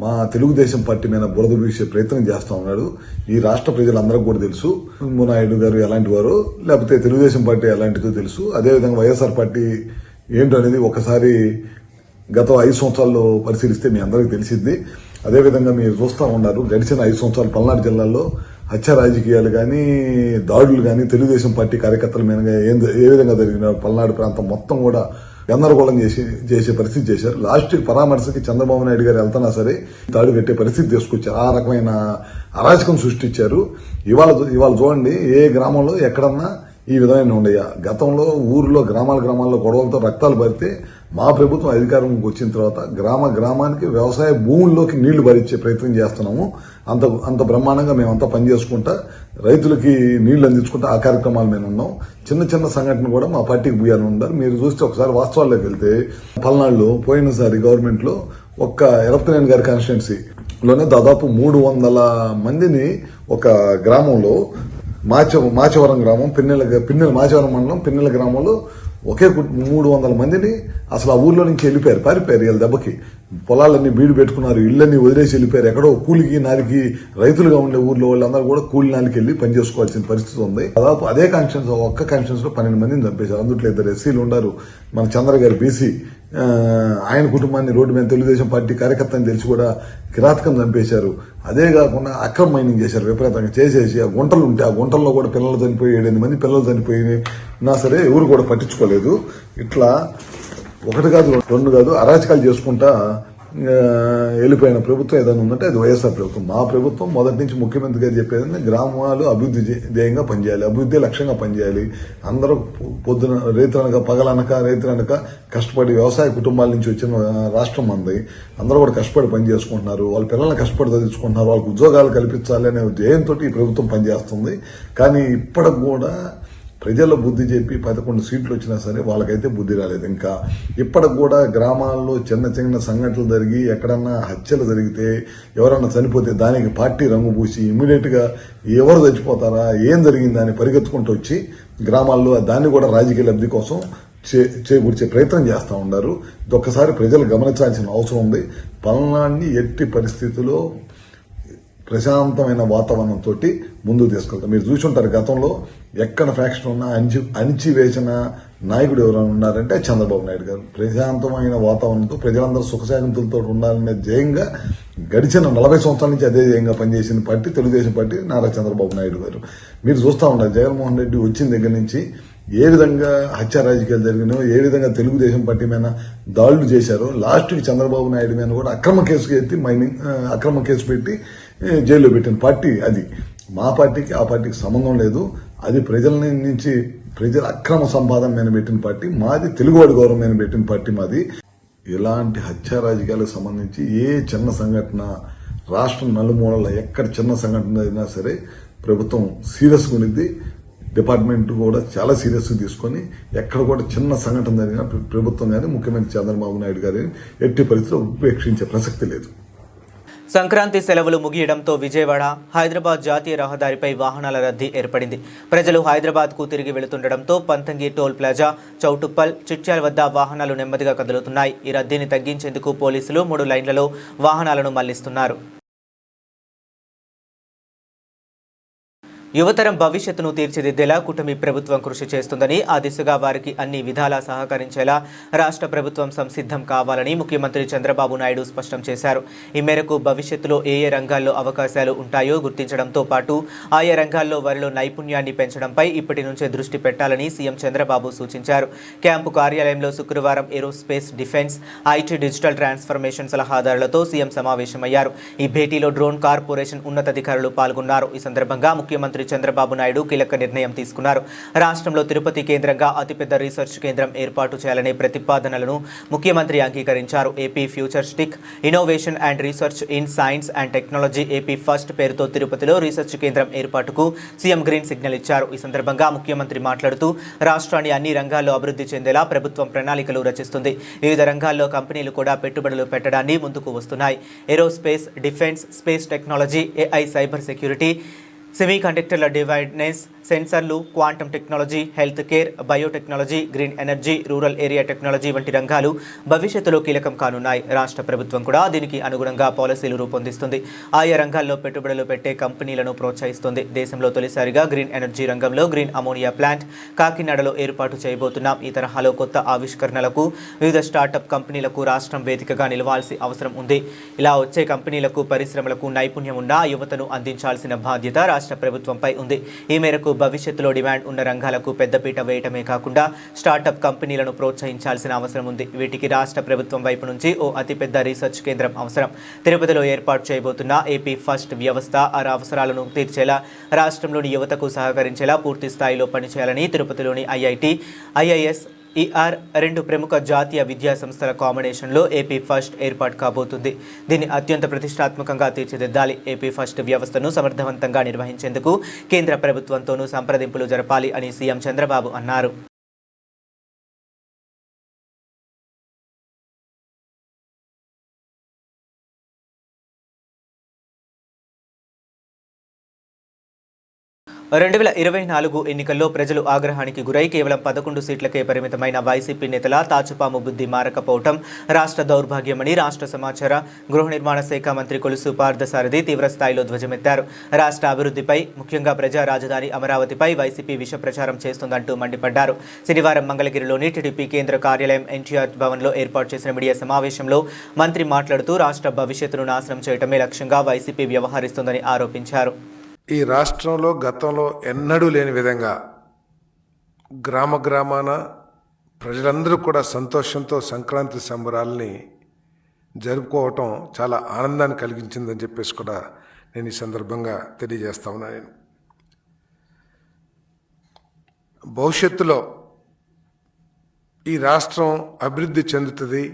మా తెలుగుదేశం పార్టీ మీద బురద వీసే ప్రయత్నం చేస్తా ఉన్నాడు. ఈ రాష్ట్ర ప్రజలందరికీ కూడా తెలుసు నాయుడు గారు ఎలాంటి వారో, లేకపోతే తెలుగుదేశం పార్టీ ఎలాంటిదో తెలుసు. అదేవిధంగా వైఎస్ఆర్ పార్టీ ఏంటో అనేది ఒకసారి గత 5 సంవత్సరాల్లో పరిశీలిస్తే మీ అందరికీ తెలిసింది. అదేవిధంగా మీరు చూస్తూ ఉన్నారు గడిచిన 5 సంవత్సరాలు పల్నాడు జిల్లాలో హత్య రాజకీయాలు కానీ, దాడులు కానీ తెలుగుదేశం పార్టీ కార్యకర్తల మీద ఏ విధంగా జరిగిన పల్నాడు ప్రాంతం మొత్తం కూడా గందరగోళం చేసే పరిస్థితి చేశారు. లాస్ట్ పరామర్శకి చంద్రబాబు నాయుడు గారు వెళ్తున్నా సరే దాడి పెట్టే పరిస్థితి తీసుకొచ్చారు. ఆ రకమైన అరాచకం సృష్టించారు. ఇవాళ చూడండి, ఏ గ్రామంలో ఎక్కడన్నా ఈ విధమైన ఉండయా? గతంలో ఊర్లో గ్రామాల్లో గొడవలతో రక్తాలు పడితే మా ప్రభుత్వం అధికారంలోకి వచ్చిన తర్వాత గ్రామానికి వ్యవసాయ భూముల్లోకి నీళ్లు భరించే ప్రయత్నం చేస్తున్నాము. అంత బ్రహ్మాండంగా మేమంతా పనిచేసుకుంటా రైతులకి నీళ్లు అందించుకుంటా ఆ కార్యక్రమాలు మేము ఉన్నాం. చిన్న సంఘటన కూడా మా పార్టీకి భూయాలని ఉన్నారు. మీరు చూస్తే ఒకసారి వాస్తవాల్లోకి వెళ్తే పల్నాడులో పోయినసారి గవర్నమెంట్ లో ఒక్క ఎరపతినేని గారి కాన్స్టిట్యున్సీలోనే దాదాపు 300 మందిని ఒక గ్రామంలో మాచవరం గ్రామం పిన్నెల మాచవరం మండలం పిన్నెల గ్రామంలో ఒకే 300 మందిని అసలు ఆ ఊర్లో నుంచి వెళ్ళిపోయారు, పారిపోయారు. వీళ్ళ దెబ్బకి పొలాలన్నీ బీడు పెట్టుకున్నారు, ఇళ్లన్నీ వదిలేసి వెళ్ళిపోయారు. ఎక్కడో కూలికి నాలికి రైతులుగా ఉండే ఊర్లో వాళ్ళందరూ కూడా కూలి నాలికి వెళ్ళి పనిచేసుకోవాల్సిన పరిస్థితి ఉంది. దాదాపు అదే కాన్స్టిట్యున్సీ ఒక్క కాన్స్టిట్యున్సీ లో 12 మందిని చంపేశారు. అందుట్లో 2 ఎస్సీలు ఉన్నారు. మన చంద్ర గారి బీసీ, ఆయన కుటుంబాన్ని రోడ్డు మీద తెలుగుదేశం పార్టీ కార్యకర్తని తెలిసి కూడా కిరాతకం చంపేశారు. అదే కాకుండా అక్రమ మైనింగ్ చేశారు, విపరీతంగా చేసేసి ఆ గుంటలు ఉంటే ఆ గుంటల్లో కూడా పిల్లలు చనిపోయి 7-8 మంది పిల్లలు చనిపోయినా సరే ఎవరు కూడా పట్టించుకోలేదు. ఇట్లా 1 కాదు 2 కాదు అరాచకాలు చేసుకుంటా వెళ్ళిపోయిన ప్రభుత్వం ఏదైనా ఉందంటే అది వైఎస్ఆర్ ప్రభుత్వం. మా ప్రభుత్వం మొదటి నుంచి ముఖ్యమంత్రి గారు చెప్పేది గ్రామాలు అభివృద్ధి ధ్యేయంగా పనిచేయాలి, అభివృద్ధి లక్ష్యంగా పనిచేయాలి. అందరూ పొద్దున రైతులనక రైతులనక కష్టపడి వ్యవసాయ కుటుంబాల నుంచి వచ్చిన రాష్ట్రం మంది. అందరూ కూడా కష్టపడి పని చేసుకుంటున్నారు, వాళ్ళ పిల్లల్ని కష్టపడి చదివించుకుంటున్నారు, వాళ్ళకి ఉద్యోగాలు కల్పించాలి అనే ధ్యేయంతో ఈ ప్రభుత్వం పనిచేస్తుంది. కానీ ఇప్పటికి కూడా ప్రజల బుద్ధి చెప్పి 11 సీట్లు వచ్చినా సరే వాళ్ళకైతే బుద్ధి రాలేదు. ఇంకా ఇప్పటికి కూడా గ్రామాల్లో చిన్న సంఘటనలు జరిగి ఎక్కడన్నా హత్యలు జరిగితే ఎవరన్నా చనిపోతే దానికి పార్టీ రంగు పూసి ఇమ్మీడియట్ గా ఎవరు చచ్చిపోతారా ఏం జరిగిందని పరిగెత్తుకుంటూ వచ్చి గ్రామాల్లో దాన్ని కూడా రాజకీయ లబ్ధి కోసం చేకూర్చే ప్రయత్నం చేస్తూ ఉన్నారు. ఇది ఒక్కసారి ప్రజలు గమనించాల్సిన అవసరం ఉంది. పల్నాడుని ఎట్టి పరిస్థితుల్లో ప్రశాంతమైన వాతావరణంతో ముందుకు తీసుకెళ్తాం. మీరు చూసుంటారు గతంలో ఎక్కడ ఫ్యాక్షన్ ఉన్నా అణిచివేసిన నాయకుడు ఎవరైనా ఉన్నారంటే చంద్రబాబు నాయుడు గారు. ప్రశాంతమైన వాతావరణంతో ప్రజలందరూ సుఖశాంతులతో ఉండాలనే ధ్యేయంగా గడిచిన 40 సంవత్సరాల నుంచి అదే ధ్యేయంగా పనిచేసిన పార్టీ తెలుగుదేశం పార్టీ, నారా చంద్రబాబు నాయుడు గారు. మీరు చూస్తూ ఉన్నారు జగన్మోహన్ రెడ్డి వచ్చిన దగ్గర నుంచి ఏ విధంగా హత్య రాజకీయాలు జరిగినాయో, ఏ విధంగా తెలుగుదేశం పార్టీ మీద దాడులు చేశారో, లాస్ట్కి చంద్రబాబు నాయుడు మీద కూడా అక్రమ కేసు పెట్టి జైల్లో పెట్టిన పార్టీ అది. మా పార్టీకి ఆ పార్టీకి సంబంధం లేదు. అది ప్రజల అక్రమ సంపాదన మీద పెట్టిన పార్టీ మాది, తెలుగువాడి గౌరవం మీద పెట్టిన పార్టీ మాది. ఇలాంటి హత్య రాజకీయాలకు సంబంధించి ఏ చిన్న సంఘటన రాష్ట్రం నలుమూలల ఎక్కడ చిన్న సంఘటన అయినా సరే ప్రభుత్వం సీరియస్గా ఉంది. డిపార్ట్మెంట్ కూడా చాలా సీరియస్గా తీసుకొని ఎక్కడ కూడా చిన్న సంఘటన జరిగినా ప్రభుత్వం కానీ ముఖ్యమంత్రి చంద్రబాబు నాయుడు గారిని ఎట్టి పరిస్థితిలో ఉపేక్షించే ప్రసక్తి లేదు. సంక్రాంతి సెలవులు ముగియడంతో విజయవాడ హైదరాబాద్ జాతీయ రహదారిపై వాహనాల రద్దీ ఏర్పడింది. ప్రజలు హైదరాబాద్కు తిరిగి వెళుతుండటంతో పంతంగి టోల్ ప్లాజా, చౌటుప్పల్, చిట్యాల వద్ద వాహనాలు నెమ్మదిగా కదులుతున్నాయి. ఈ రద్దీని తగ్గించేందుకు పోలీసులు 3 లైన్లలో వాహనాలను మళ్లిస్తున్నారు. యువతరం భవిష్యత్తును తీర్చిదిద్దేలా కూటమి ప్రభుత్వం కృషి చేస్తుందని, ఆ దిశగా వారికి అన్ని విధాలా సహకరించేలా రాష్ట్ర ప్రభుత్వం సంసిద్ధం కావాలని ముఖ్యమంత్రి చంద్రబాబు నాయుడు స్పష్టం చేశారు. ఈ మేరకు భవిష్యత్తులో ఏ రంగాల్లో అవకాశాలు ఉంటాయో గుర్తించడంతో పాటు ఆయా రంగాల్లో వారిలో నైపుణ్యాన్ని పెంచడంపై ఇప్పటి నుంచే దృష్టి పెట్టాలని సీఎం చంద్రబాబు సూచించారు. క్యాంపు కార్యాలయంలో శుక్రవారం aerospace, defence, IT, digital transformation సలహాదారులతో సీఎం సమావేశమయ్యారు. ఈ భేటీలో డ్రోన్ కార్పొరేషన్ ఉన్నతాధికారులు పాల్గొన్నారు. ఈ సందర్భంగా ముఖ్యమంత్రి చంద్రబాబు నాయుడు కీలక నిర్ణయం తీసుకున్నారు. రాష్ట్రంలో తిరుపతి కేంద్రంగా అతిపెద్ద రీసెర్చ్ కేంద్రం ఏర్పాటు చేయాలనే ప్రతిపాదనలను ముఖ్యమంత్రి అంగీకరించారు. AP futuristic innovation and research in science and technology AP first పేరుతో తిరుపతిలో రీసెర్చ్ కేంద్రం ఏర్పాటుకు సీఎం గ్రీన్ సిగ్నల్ ఇచ్చారు. ఈ సందర్భంగా ముఖ్యమంత్రి మాట్లాడుతూ రాష్ట్రాన్ని అన్ని రంగాల్లో అభివృద్ధి చెందేలా ప్రభుత్వం ప్రణాళికలు రచిస్తుంది. వివిధ రంగాల్లో కంపెనీలు కూడా పెట్టుబడులు పెట్టడాన్ని ముందుకు వస్తున్నాయి. Aerospace, defence, space technology, AI, cyber security, సెమీకండక్టర్ల డివైడ్నెస్, సెన్సర్లు, quantum technology, health care, biotechnology, green energy, rural area technology వంటి రంగాలు భవిష్యత్తులో కీలకం కానున్నాయి. రాష్ట్ర ప్రభుత్వం కూడా దీనికి అనుగుణంగా పాలసీలు రూపొందిస్తుంది. ఆయా రంగాల్లో పెట్టుబడులు పెట్టే కంపెనీలను ప్రోత్సహిస్తుంది. దేశంలో తొలిసారిగా గ్రీన్ ఎనర్జీ రంగంలో గ్రీన్ అమోనియా ప్లాంట్ కాకినాడలో ఏర్పాటు చేయబోతున్నాం. ఈ తరహాలో కొత్త ఆవిష్కరణలకు వివిధ స్టార్టప్ కంపెనీలకు రాష్ట్రం వేదికగా నిలవాల్సి అవసరం ఉంది. ఇలా వచ్చే కంపెనీలకు, పరిశ్రమలకు నైపుణ్యం ఉన్న యువతను అందించాల్సిన బాధ్యత రాష్ట్ర ప్రభుత్వంపై ఉంది. ఈ మేరకు భవిష్యత్తులో డిమాండ్ ఉన్న రంగాలకు పెద్దపీట వేయటమే కాకుండా స్టార్టప్ కంపెనీలను ప్రోత్సహించాల్సిన అవసరం ఉంది. వీటికి రాష్ట్ర ప్రభుత్వం వైపు నుంచి ఓ అతిపెద్ద రీసెర్చ్ కేంద్రం అవసరం. తిరుపతిలో ఏర్పాటు చేయబోతున్న ఏపీ ఫస్ట్ వ్యవస్థ ఆ అవసరాలను తీర్చేలా, రాష్ట్రంలోని యువతకు సహకరించేలా పూర్తి స్థాయిలో పనిచేయాలని తిరుపతిలోని ఐఐటి, ఐఐఎస్, రెండు ప్రముఖ జాతీయ విద్యా సంస్థల కాంబినేషన్లో ఏపీ ఫస్ట్ ఏర్పాటు కాబోతుంది. దీన్ని అత్యంత ప్రతిష్టాత్మకంగా తీర్చిదిద్దాలి. ఏపీ ఫస్ట్ వ్యవస్థను సమర్థవంతంగా నిర్వహించేందుకు కేంద్ర ప్రభుత్వంతోనూ సంప్రదింపులు జరపాలి అని సీఎం చంద్రబాబు అన్నారు. రెండు 2024 ఎన్నికల్లో ప్రజలు ఆగ్రహానికి గురై కేవలం 11 సీట్లకే పరిమితమైన వైసీపీ నేతల తాచుపాము బుద్ధి మారకపోవటం రాష్ట్ర దౌర్భాగ్యమని రాష్ట్ర సమాచార గృహ నిర్మాణ శాఖ మంత్రి కొలుసు పార్థసారథి తీవ్రస్థాయిలో ధ్వజమెత్తారు. రాష్ట్ర అభివృద్ధిపై, ముఖ్యంగా ప్రజా రాజధాని అమరావతిపై వైసీపీ విష ప్రచారం చేస్తుందంటూ మండిపడ్డారు. శనివారం మంగళగిరిలోని టీడీపీ కేంద్ర కార్యాలయం ఎన్టీఆర్ భవన్లో ఏర్పాటు చేసిన మీడియా సమావేశంలో మంత్రి మాట్లాడుతూ రాష్ట్ర భవిష్యత్తును నాశనం చేయటమే లక్ష్యంగా వైసీపీ వ్యవహరిస్తుందని ఆరోపించారు. ఈ రాష్ట్రంలో గతంలో ఎన్నడూ లేని విధంగా గ్రామాన ప్రజలందరూ కూడా సంతోషంతో సంక్రాంతి సంబరాలని జరుపుకోవటం చాలా ఆనందాన్ని కలిగించిందని చెప్పేసి కూడా నేను ఈ సందర్భంగా తెలియజేస్తా ఉన్నాను. నేను భవిష్యత్తులో ఈ రాష్ట్రం అభివృద్ధి చెందుతుంది.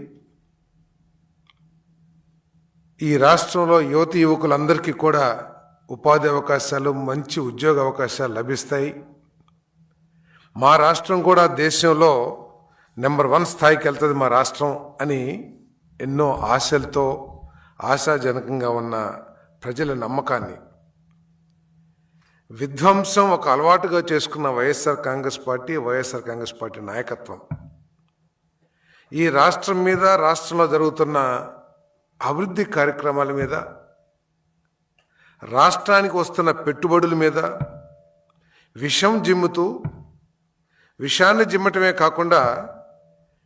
ఈ రాష్ట్రంలో యువతి యువకులందరికీ కూడా ఉపాధి అవకాశాలు, మంచి ఉద్యోగ అవకాశాలు లభిస్తాయి. మా రాష్ట్రం కూడా దేశంలో నెంబర్ 1 స్థాయికి వెళ్తుంది మా రాష్ట్రం అని ఎన్నో ఆశలతో ఆశాజనకంగా ఉన్న ప్రజల నమ్మకాన్ని విధ్వంసం ఒక అలవాటుగా చేసుకున్న వైఎస్ఆర్ కాంగ్రెస్ పార్టీ నాయకత్వం ఈ రాష్ట్రం మీద, రాష్ట్రంలో జరుగుతున్న అభివృద్ధి కార్యక్రమాల మీద, రాష్ట్రానికి వస్తున్న పెట్టుబడుల మీద విషాన్ని జిమ్మటమే కాకుండా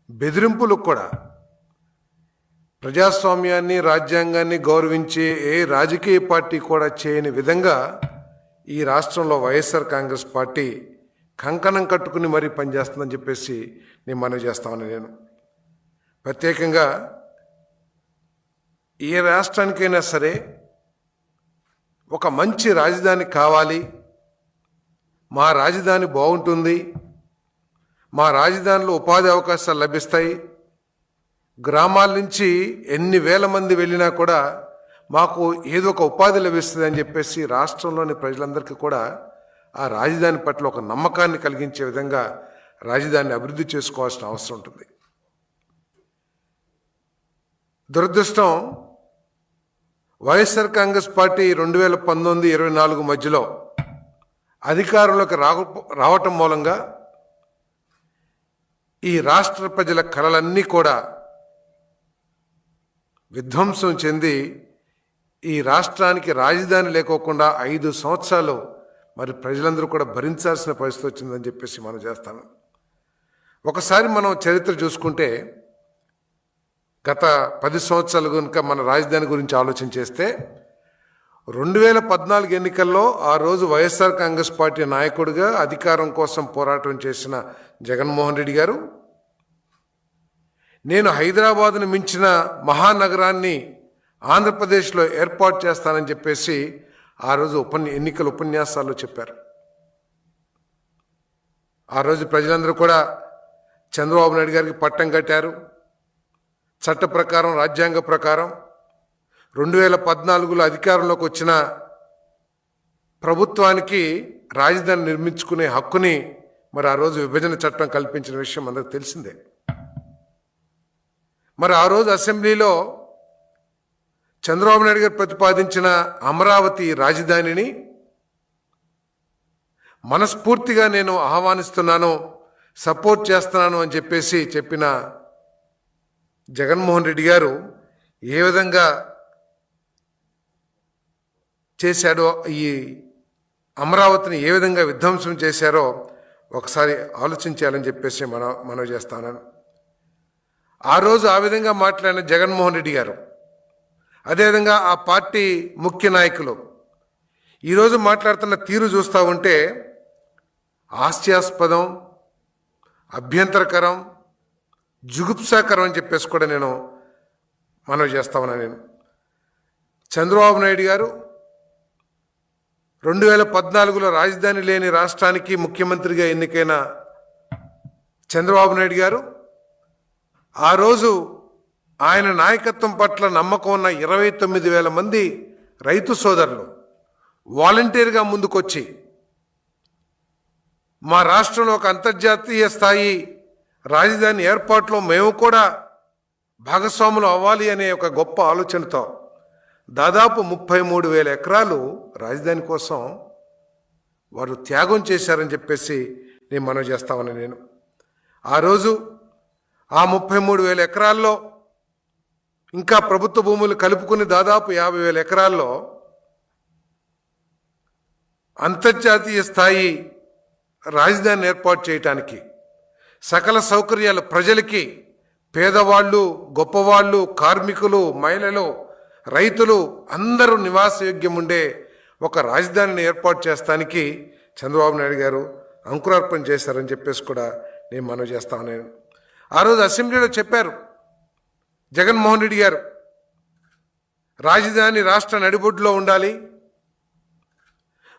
బెదిరింపులకు కూడా ప్రజాస్వామ్యాన్ని, రాజ్యాంగాన్ని గౌరవించే ఏ రాజకీయ పార్టీ కూడా చేయని విధంగా ఈ రాష్ట్రంలో వైఎస్ఆర్ కాంగ్రెస్ పార్టీ కంకణం కట్టుకుని మరీ పనిచేస్తుందని చెప్పేసి నేను మనవి చేస్తామని నేను ప్రత్యేకంగా ఏ రాష్ట్రానికైనా సరే ఒక మంచి రాజధాని కావాలి, మా రాజధాని బాగుంటుంది, మా రాజధానిలో ఉపాధి అవకాశాలు లభిస్తాయి, గ్రామాల నుంచి ఎన్ని వేల మంది వెళ్ళినా కూడా మాకు ఏదో ఒక ఉపాధి లభిస్తుంది అని చెప్పేసి రాష్ట్రంలోని ప్రజలందరికీ కూడా ఆ రాజధాని పట్ల ఒక నమ్మకాన్ని కలిగించే విధంగా రాజధానిని అభివృద్ధి చేసుకోవాల్సిన అవసరం ఉంటుంది. దురదృష్టం, వైఎస్ఆర్ కాంగ్రెస్ పార్టీ 2019-24 మధ్యలో అధికారంలోకి రావటం మూలంగా ఈ రాష్ట్ర ప్రజల కలలన్నీ కూడా విధ్వంసం చెంది ఈ రాష్ట్రానికి రాజధాని లేకోకుండా 5 సంవత్సరాలు మరి ప్రజలందరూ కూడా భరించాల్సిన పరిస్థితి వచ్చిందని చెప్పేసి మనం చేస్తాను. ఒకసారి మనం చరిత్ర చూసుకుంటే గత 10 సంవత్సరాలు కనుక మన రాజధాని గురించి ఆలోచన చేస్తే 2014 ఎన్నికల్లో ఆ రోజు వైఎస్ఆర్ కాంగ్రెస్ పార్టీ నాయకుడిగా అధికారం కోసం పోరాటం చేసిన జగన్మోహన్ రెడ్డి గారు, నేను హైదరాబాద్ను మించిన మహానగరాన్ని ఆంధ్రప్రదేశ్లో ఏర్పాటు చేస్తానని చెప్పేసి ఆ రోజు ఎన్నికల ఉపన్యాసాల్లో చెప్పారు. ఆ రోజు ప్రజలందరూ కూడా చంద్రబాబు నాయుడు గారికి పట్టం కట్టారు. చట్ట ప్రకారం, రాజ్యాంగ ప్రకారం 2014లో అధికారంలోకి వచ్చిన ప్రభుత్వానికి రాజధాని నిర్మించుకునే హక్కుని మరి ఆ రోజు విభజన చట్టం కల్పించిన విషయం అందరికి తెలిసిందే. మరి ఆ రోజు అసెంబ్లీలో చంద్రబాబు నాయుడు గారు ప్రతిపాదించిన అమరావతి రాజధానిని మనస్ఫూర్తిగా నేను ఆహ్వానిస్తున్నాను, సపోర్ట్ చేస్తున్నాను అని చెప్పేసి చెప్పిన జగన్మోహన్ రెడ్డి గారు ఏ విధంగా చేశాడో, ఈ అమరావతిని ఏ విధంగా విధ్వంసం చేశారో ఒకసారి ఆలోచించాలని చెప్పేసి మనవి చేస్తాను. ఆ రోజు ఆ విధంగా మాట్లాడిన జగన్మోహన్ రెడ్డి గారు, అదేవిధంగా ఆ పార్టీ ముఖ్య నాయకులు ఈరోజు మాట్లాడుతున్న తీరు చూస్తూ ఉంటే హాస్యాస్పదం, అభ్యంతరకరం, జుగుప్సాకరం అని చెప్పేసి కూడా నేను మనవి చేస్తా ఉన్నా. నేను చంద్రబాబు నాయుడు గారు 2014లో రాజధాని లేని రాష్ట్రానికి ముఖ్యమంత్రిగా ఎన్నికైన చంద్రబాబు నాయుడు గారు ఆ రోజు ఆయన నాయకత్వం పట్ల నమ్మకం ఉన్న 29,000 మంది రైతు సోదరులు వాలంటీర్గా ముందుకొచ్చి మా రాష్ట్రంలో ఒక అంతర్జాతీయ స్థాయి రాజధాని ఏర్పాటులో మేము కూడా భాగస్వాములు అవ్వాలి అనే ఒక గొప్ప ఆలోచనతో దాదాపు 33,000 ఎకరాలు రాజధాని కోసం వారు త్యాగం చేశారని చెప్పేసి నేను మనవి చేస్తామని నేను ఆ రోజు ఆ 33,000 ఎకరాల్లో ఇంకా ప్రభుత్వ భూములు కలుపుకుని దాదాపు 50,000 ఎకరాల్లో అంతర్జాతీయ స్థాయి రాజధాని ఏర్పాటు చేయటానికి సకల సౌకర్యాలు ప్రజలకి పేదవాళ్ళు గొప్పవాళ్ళు కార్మికులు మహిళలు రైతులు అందరూ నివాసయోగ్యం ఉండే ఒక రాజధానిని ఏర్పాటు చేస్తానికి చంద్రబాబు నాయుడు గారు అంకురార్పణ చేశారని చెప్పేసి కూడా నేను మనవి చేస్తాను. నేను ఆ రోజు అసెంబ్లీలో చెప్పారు జగన్మోహన్ రెడ్డి గారు, రాజధాని రాష్ట్ర నడిబొడ్డులో ఉండాలి,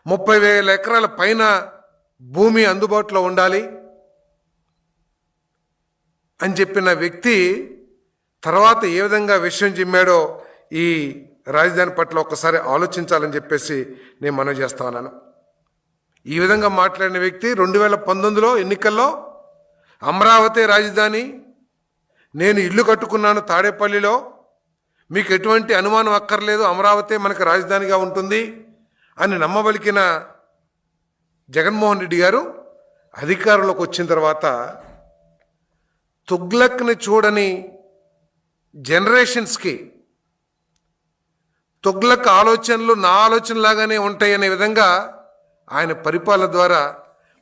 30,000 ఎకరాల పైన భూమి అందుబాటులో ఉండాలి అని చెప్పిన వ్యక్తి తర్వాత ఏ విధంగా విషయం చిమ్మాడో ఈ రాజధాని పట్ల ఒక్కసారి ఆలోచించాలని చెప్పేసి నేను మనవి చేస్తా ఉన్నాను. ఈ విధంగా మాట్లాడిన వ్యక్తి 2019లో ఎన్నికల్లో అమరావతి రాజధాని, నేను ఇల్లు కట్టుకున్నాను తాడేపల్లిలో, మీకు ఎటువంటి అనుమానం అక్కర్లేదు, అమరావతి మనకు రాజధానిగా ఉంటుంది అని నమ్మబలికిన జగన్మోహన్ రెడ్డి గారు అధికారంలోకి వచ్చిన తర్వాత తుగ్లక్ని చూడని జనరేషన్స్కి తుగ్లక్ ఆలోచనలు నా ఆలోచనలాగానే ఉంటాయి అనే విధంగా ఆయన పరిపాలన ద్వారా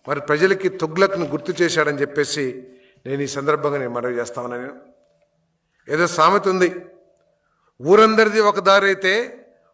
మరి ప్రజలకి తుగ్లక్ను గుర్తు చేశాడని చెప్పేసి నేను ఈ సందర్భంగా నేను మనవి చేస్తాను. నేను ఏదో సామెత ఉంది, ఊరందరిది ఒక దారి అయితే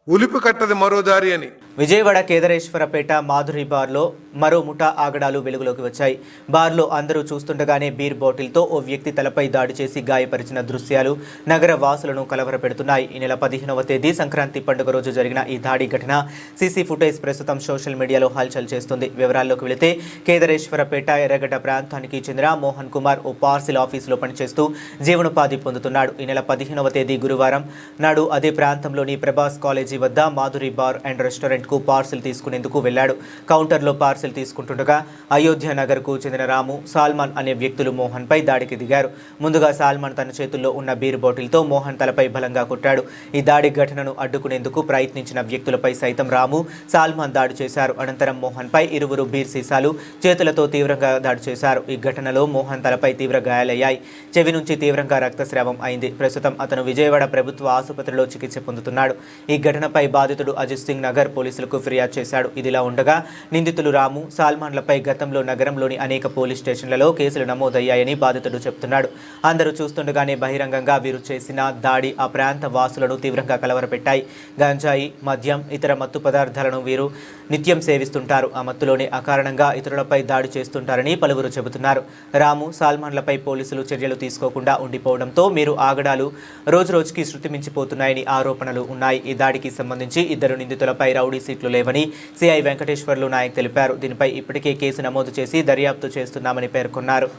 ఉలిపి కట్టది మరో దారి అని. విజయవాడ కేదరేశ్వరపేట మాధురి బార్లో మరో ముఠా ఆగడాలు వెలుగులోకి వచ్చాయి. బార్లో అందరూ చూస్తుండగానే బీర్ బాటిల్తో ఓ వ్యక్తి తలపై దాడి చేసి గాయపరిచిన దృశ్యాలు నగర వాసులను కలవరపెడుతున్నాయి. ఈ నెల 15వ తేదీ సంక్రాంతి పండుగ రోజు జరిగిన ఈ దాడి ఘటన సీసీ ఫుటేజ్ ప్రస్తుతం సోషల్ మీడియాలో హల్చల్ చేస్తుంది. వివరాల్లోకి వెళితే కేదరేశ్వరపేట ఎర్రగడ్డ ప్రాంతానికి చెందిన మోహన్ కుమార్ ఓ పార్సిల్ ఆఫీసులో పనిచేస్తూ జీవనోపాధి పొందుతున్నాడు. ఈ నెల 15వ తేదీ గురువారం నాడు అదే ప్రాంతంలోని ప్రభాస్ కాలేజీ వద్ద మాధురి బార్ అండ్ రెస్టారెంట్ కు పార్సిల్ తీసుకునేందుకు వెళ్లాడు. కౌంటర్లో పార్సిల్ తీసుకుంటుండగా అయోధ్య నగర్ కు చెందిన రాము, సాల్మాన్ అనే వ్యక్తులు మోహన్ పై దాడికి దిగారు. ముందుగా సాల్మాన్ తన చేతుల్లో ఉన్న బీర్ బాటిల్తో మోహన్ తలపై బలంగా కొట్టాడు. ఈ దాడి ఘటనను అడ్డుకునేందుకు ప్రయత్నించిన వ్యక్తులపై సైతం రాము, సాల్మాన్ దాడి చేశారు. అనంతరం మోహన్ పై ఇరువురు బీర్ సీసాలు, చేతులతో తీవ్రంగా దాడి చేశారు. ఈ ఘటనలో మోహన్ తలపై తీవ్ర గాయాలయ్యాయి. చెవి నుంచి తీవ్రంగా రక్తస్రావం అయింది. ప్రస్తుతం అతను విజయవాడ ప్రభుత్వ ఆసుపత్రిలో చికిత్స పొందుతున్నాడు. ఈ ఘటనపై బాధితుడు అజిత్ సింగ్ నగర్ పోలీసులకు ఫిర్యాదు చేశాడు. ఇదిలా ఉండగా నిందితులు రాము, సాల్మాన్లపై గతంలో నగరంలోని అనేక పోలీస్ స్టేషన్లలో కేసులు నమోదయ్యాయని బాధితుడు చెబుతున్నాడు. అందరూ చూస్తుండగానే బహిరంగంగా వీరు చేసిన దాడి ఆ ప్రాంత వాసులను తీవ్రంగా కలవరపెట్టాయి. గంజాయి, మద్యం, ఇతర మత్తు పదార్థాలను వీరు నిత్యం సేవిస్తుంటారు. ఆ మత్తులోనే అకారణంగా ఇతరులపై దాడి చేస్తుంటారని పలువురు చెబుతున్నారు. రాము, సాల్మాన్లపై పోలీసులు చర్యలు తీసుకోకుండా ఉండిపోవడంతో మీరు ఆగడాలు రోజురోజుకి శృతిమించిపోతున్నాయని ఆరోపణలు ఉన్నాయి. ఈ దాడికి సంబంధించి ఇద్దరు నిందితులపై రౌడీ సీట్లు లేవని సిఐ వెంకటేశ్వర్లు నాయక్ తెలిపారు. దీనిపై ఇప్పటికే కేసు నమోదు చేసి దర్యాప్తు చేస్తున్నామని పేర్కొన్నారు.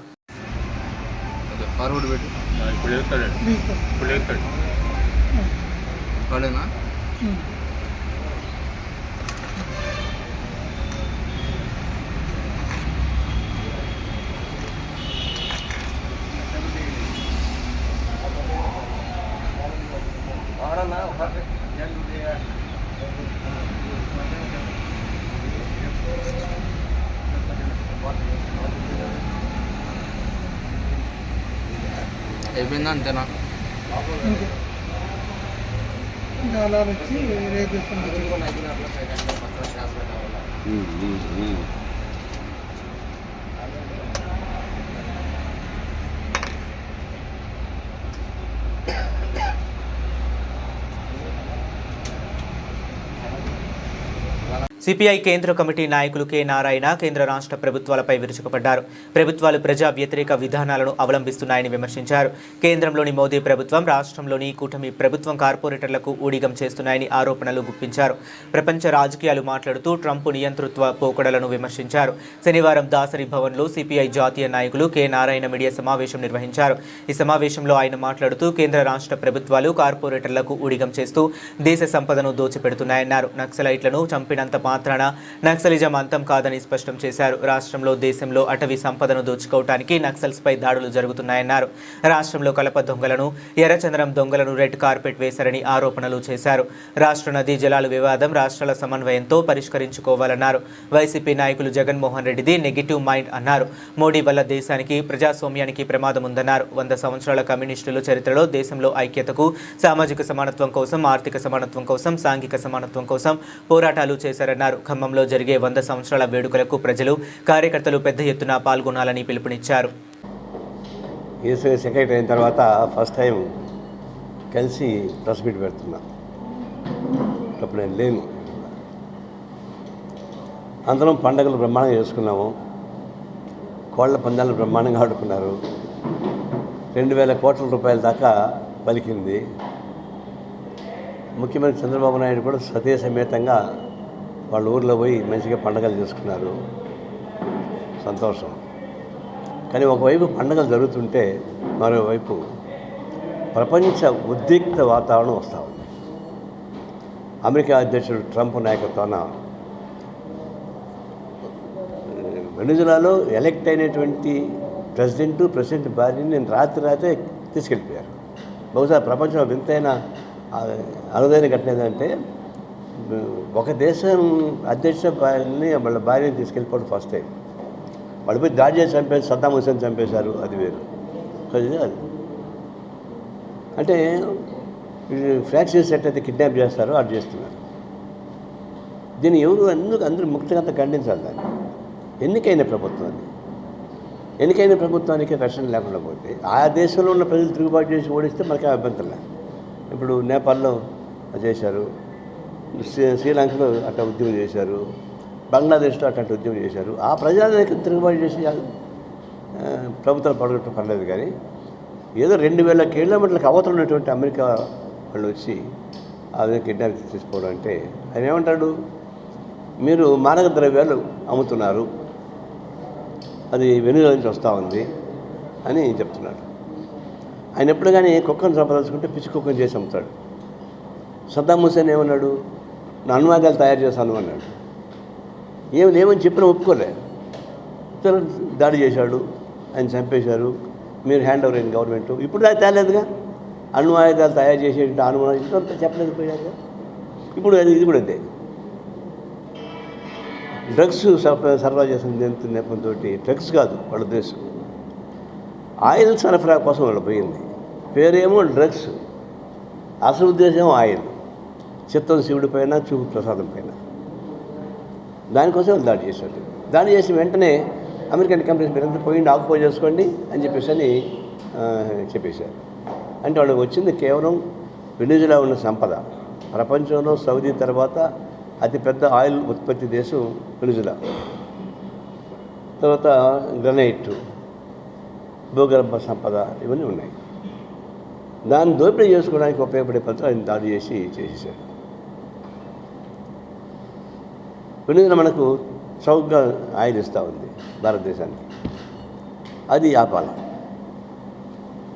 అయిపోయిందా అంతేనా? ఇంకా అలా వచ్చి రేపు సిపిఐ కేంద్ర కమిటీ నాయకులు కె నారాయణ కేంద్ర రాష్ట్ర ప్రభుత్వాలపై విరుచుకుపడ్డారు. ప్రభుత్వాలు ప్రజా వ్యతిరేక విధానాలను అవలంబిస్తున్నాయని విమర్శించారు. కేంద్రంలోని మోదీ ప్రభుత్వం, రాష్ట్రంలోని కూటమి ప్రభుత్వం కార్పొరేటర్లకు ఊడిగం చేస్తున్నాయని ఆరోపణలు గుప్పించారు. ప్రపంచ రాజకీయాలు మాట్లాడుతూ ట్రంప్ నియంతృత్వ పోకడలను విమర్శించారు. శనివారం దాసరి భవన్లో సిపిఐ జాతీయ నాయకులు కె నారాయణ మీడియా సమావేశం నిర్వహించారు. ఈ సమావేశంలో ఆయన మాట్లాడుతూ కేంద్ర రాష్ట్ర ప్రభుత్వాలు కార్పొరేటర్లకు ఊడిగం చేస్తూ దేశ సంపదను దోచిపెడుతున్నాయన్నారు. నక్సలైట్లను చంపినంత మాత్రాన నక్సలిజం అంతం కాదని స్పష్టం చేశారు. రాష్ట్రంలో, దేశంలో అటవీ సంపదను దోచుకోవటానికి నక్సల్స్పై దాడులు జరుగుతున్నాయన్నారు. రాష్ట్రంలో కలప దొంగలను, ఎర్రచందనం దొంగలను రెడ్ కార్పెట్ వేశారని ఆరోపణలు చేశారు. రాష్ట్ర నదీ జలాలు వివాదం రాష్ట్రాల సమన్వయంతో పరిష్కరించుకోవాలన్నారు. వైసీపీ నాయకులు జగన్మోహన్ రెడ్డిది నెగిటివ్ మైండ్ అన్నారు. మోడీ వల్ల దేశానికి, ప్రజాస్వామ్యానికి ప్రమాదం ఉందన్నారు. 100 సంవత్సరాల కమ్యూనిస్టుల చరిత్రలో దేశంలో ఐక్యతకు, సామాజిక సమానత్వం కోసం, ఆర్థిక సమానత్వం కోసం, సాంఘిక సమానత్వం కోసం పోరాటాలు చేశారన్నారు. ఖమ్మంలో జరిగే 100 సంవత్సరాల వేడుకలకు ప్రజలు, కార్యకర్తలు పెద్ద ఎత్తున పాల్గొనాలని పిలుపునిచ్చారు. ఈసీ సెక్రటరీ అయిన తర్వాత ఫస్ట్ టైం కలిసి ప్రెస్ మీట్ పెడుతున్నా. అప్పుడు నేను లేను. అందరం పండుగలు బ్రహ్మాండంగా చేసుకున్నాము. కోళ్ల పందాలు బ్రహ్మాండంగా ఆడుకున్నారు. 2000 కోట్ల రూపాయల దాకా పలికింది. ముఖ్యమంత్రి చంద్రబాబు నాయుడు కూడా సతీ సమేతంగా వాళ్ళ ఊర్లో పోయి మంచిగా పండుగలు చేసుకున్నారు. సంతోషం. కానీ ఒకవైపు పండుగలు జరుగుతుంటే మరోవైపు ప్రపంచ ఉద్రిక్త వాతావరణం వస్తూ ఉంది. అమెరికా అధ్యక్షుడు ట్రంప్ నాయకత్వాన వెనిజులాలో ఎలక్ట్ అయినటువంటి ప్రెసిడెంట్ భార్యని నేను రాత్రే తీసుకెళ్ళిపోయారు. బహుశా ప్రపంచంలో వింతైన అరుదైన ఘటన ఏంటంటే ఒక దేశం అధ్యక్ష వాళ్ళ భార్యని తీసుకెళ్ళిపోవడం ఫస్ట్ టైం. వాళ్ళు పోయి దాడి చేసి చంపేసి సద్దాం హుసేన్ చంపేశారు, అది వేరు. అది అంటే ఫ్రాక్చర్స్ ఎట్లయితే కిడ్నాప్ చేస్తారో అది చేస్తున్నారు. దీన్ని ఎవరు అందరూ ముక్తిగంత ఖండించాలి. దాన్ని ఎన్నికైన ప్రభుత్వానికి రక్షణ లేకుండా పోతే ఆ దేశంలో ఉన్న ప్రజలు తిరుగుబాటు చేసి ఓడిస్తే మనకి అభ్యంతరం లేదు. ఇప్పుడు నేపాల్లో చేశారు, శ్రీలంకలో అట్లా ఉద్యమం చేశారు, బంగ్లాదేశ్లో అట్లాంటి ఉద్యమం చేశారు. ఆ ప్రజానికి తిరుగుబాటు చేసి ప్రభుత్వాలు పడగొట్టడం పర్లేదు. కానీ ఏదో 2000 కిలోమీటర్లకు అవతల ఉన్నటువంటి అమెరికా వాళ్ళు వచ్చి ఆ విధంగా కిడ్నాప్ తీసుకోవడం అంటే ఆయన ఏమంటాడు, మీరు మాదక ద్రవ్యాలు అమ్ముతున్నారు, అది వెనుజులా నుంచి వస్తూ ఉంది అని చెప్తున్నాడు. ఆయన ఎప్పుడు కానీ కుక్కను సంపాదించుకుంటే పిచ్చి కుక్కను చేసి అమ్ముతాడు. సద్దాం హుసేన్ ఏమన్నాడు, నా అణ్వాయుధాలు తయారు చేశాను అన్నాడు. ఏమని చెప్పినా ఒప్పుకోలే. దాడి చేశాడు, ఆయన చంపేశారు, మీరు హ్యాండ్ ఓవర్ అయిన గవర్నమెంట్. ఇప్పుడు అది తేలేదుగా, అణ్వాయుధాలు తయారు చేసేటువంటి అనుమానం ఇంత చెప్పలేదు పోయారు. ఇప్పుడు ఇది కూడా అంతే. డ్రగ్స్ సరఫరా చేసిన నేపథ్యంతో డ్రగ్స్ కాదు వాళ్ళ ఉద్దేశం, ఆయిల్ సరఫరా కోసం వాళ్ళు పోయింది. పేరేమో డ్రగ్స్, అసలు ఉద్దేశం ఆయిల్. చిత్తం శివుడి పైన, చూపు ప్రసాదం పైన. దానికోసం వాళ్ళు దాడి చేశారు. దాడి చేసి వెంటనే అమెరికన్ కంపెనీస్ మీరంతా పోయిండి ఆక్యుపై చేసుకోండి అని చెప్పేశారు. అంటే వాళ్ళకి వచ్చింది కేవలం వెనిజులా ఉన్న సంపద. ప్రపంచంలో సౌదీ తర్వాత అతిపెద్ద ఆయిల్ ఉత్పత్తి దేశం వెనిజులా. తర్వాత గ్రనైట్, భూగర్భ సంపద ఇవన్నీ ఉన్నాయి. దాన్ని దోపిడీ చేసుకోవడానికి ఉపయోగపడే పద్ధతులు ఆయన దాడి చేసేసారు. వెనిజులా మనకు చౌకగా ఆయిల్ ఇస్తూ ఉంది భారతదేశానికి, అది ఆపాలి.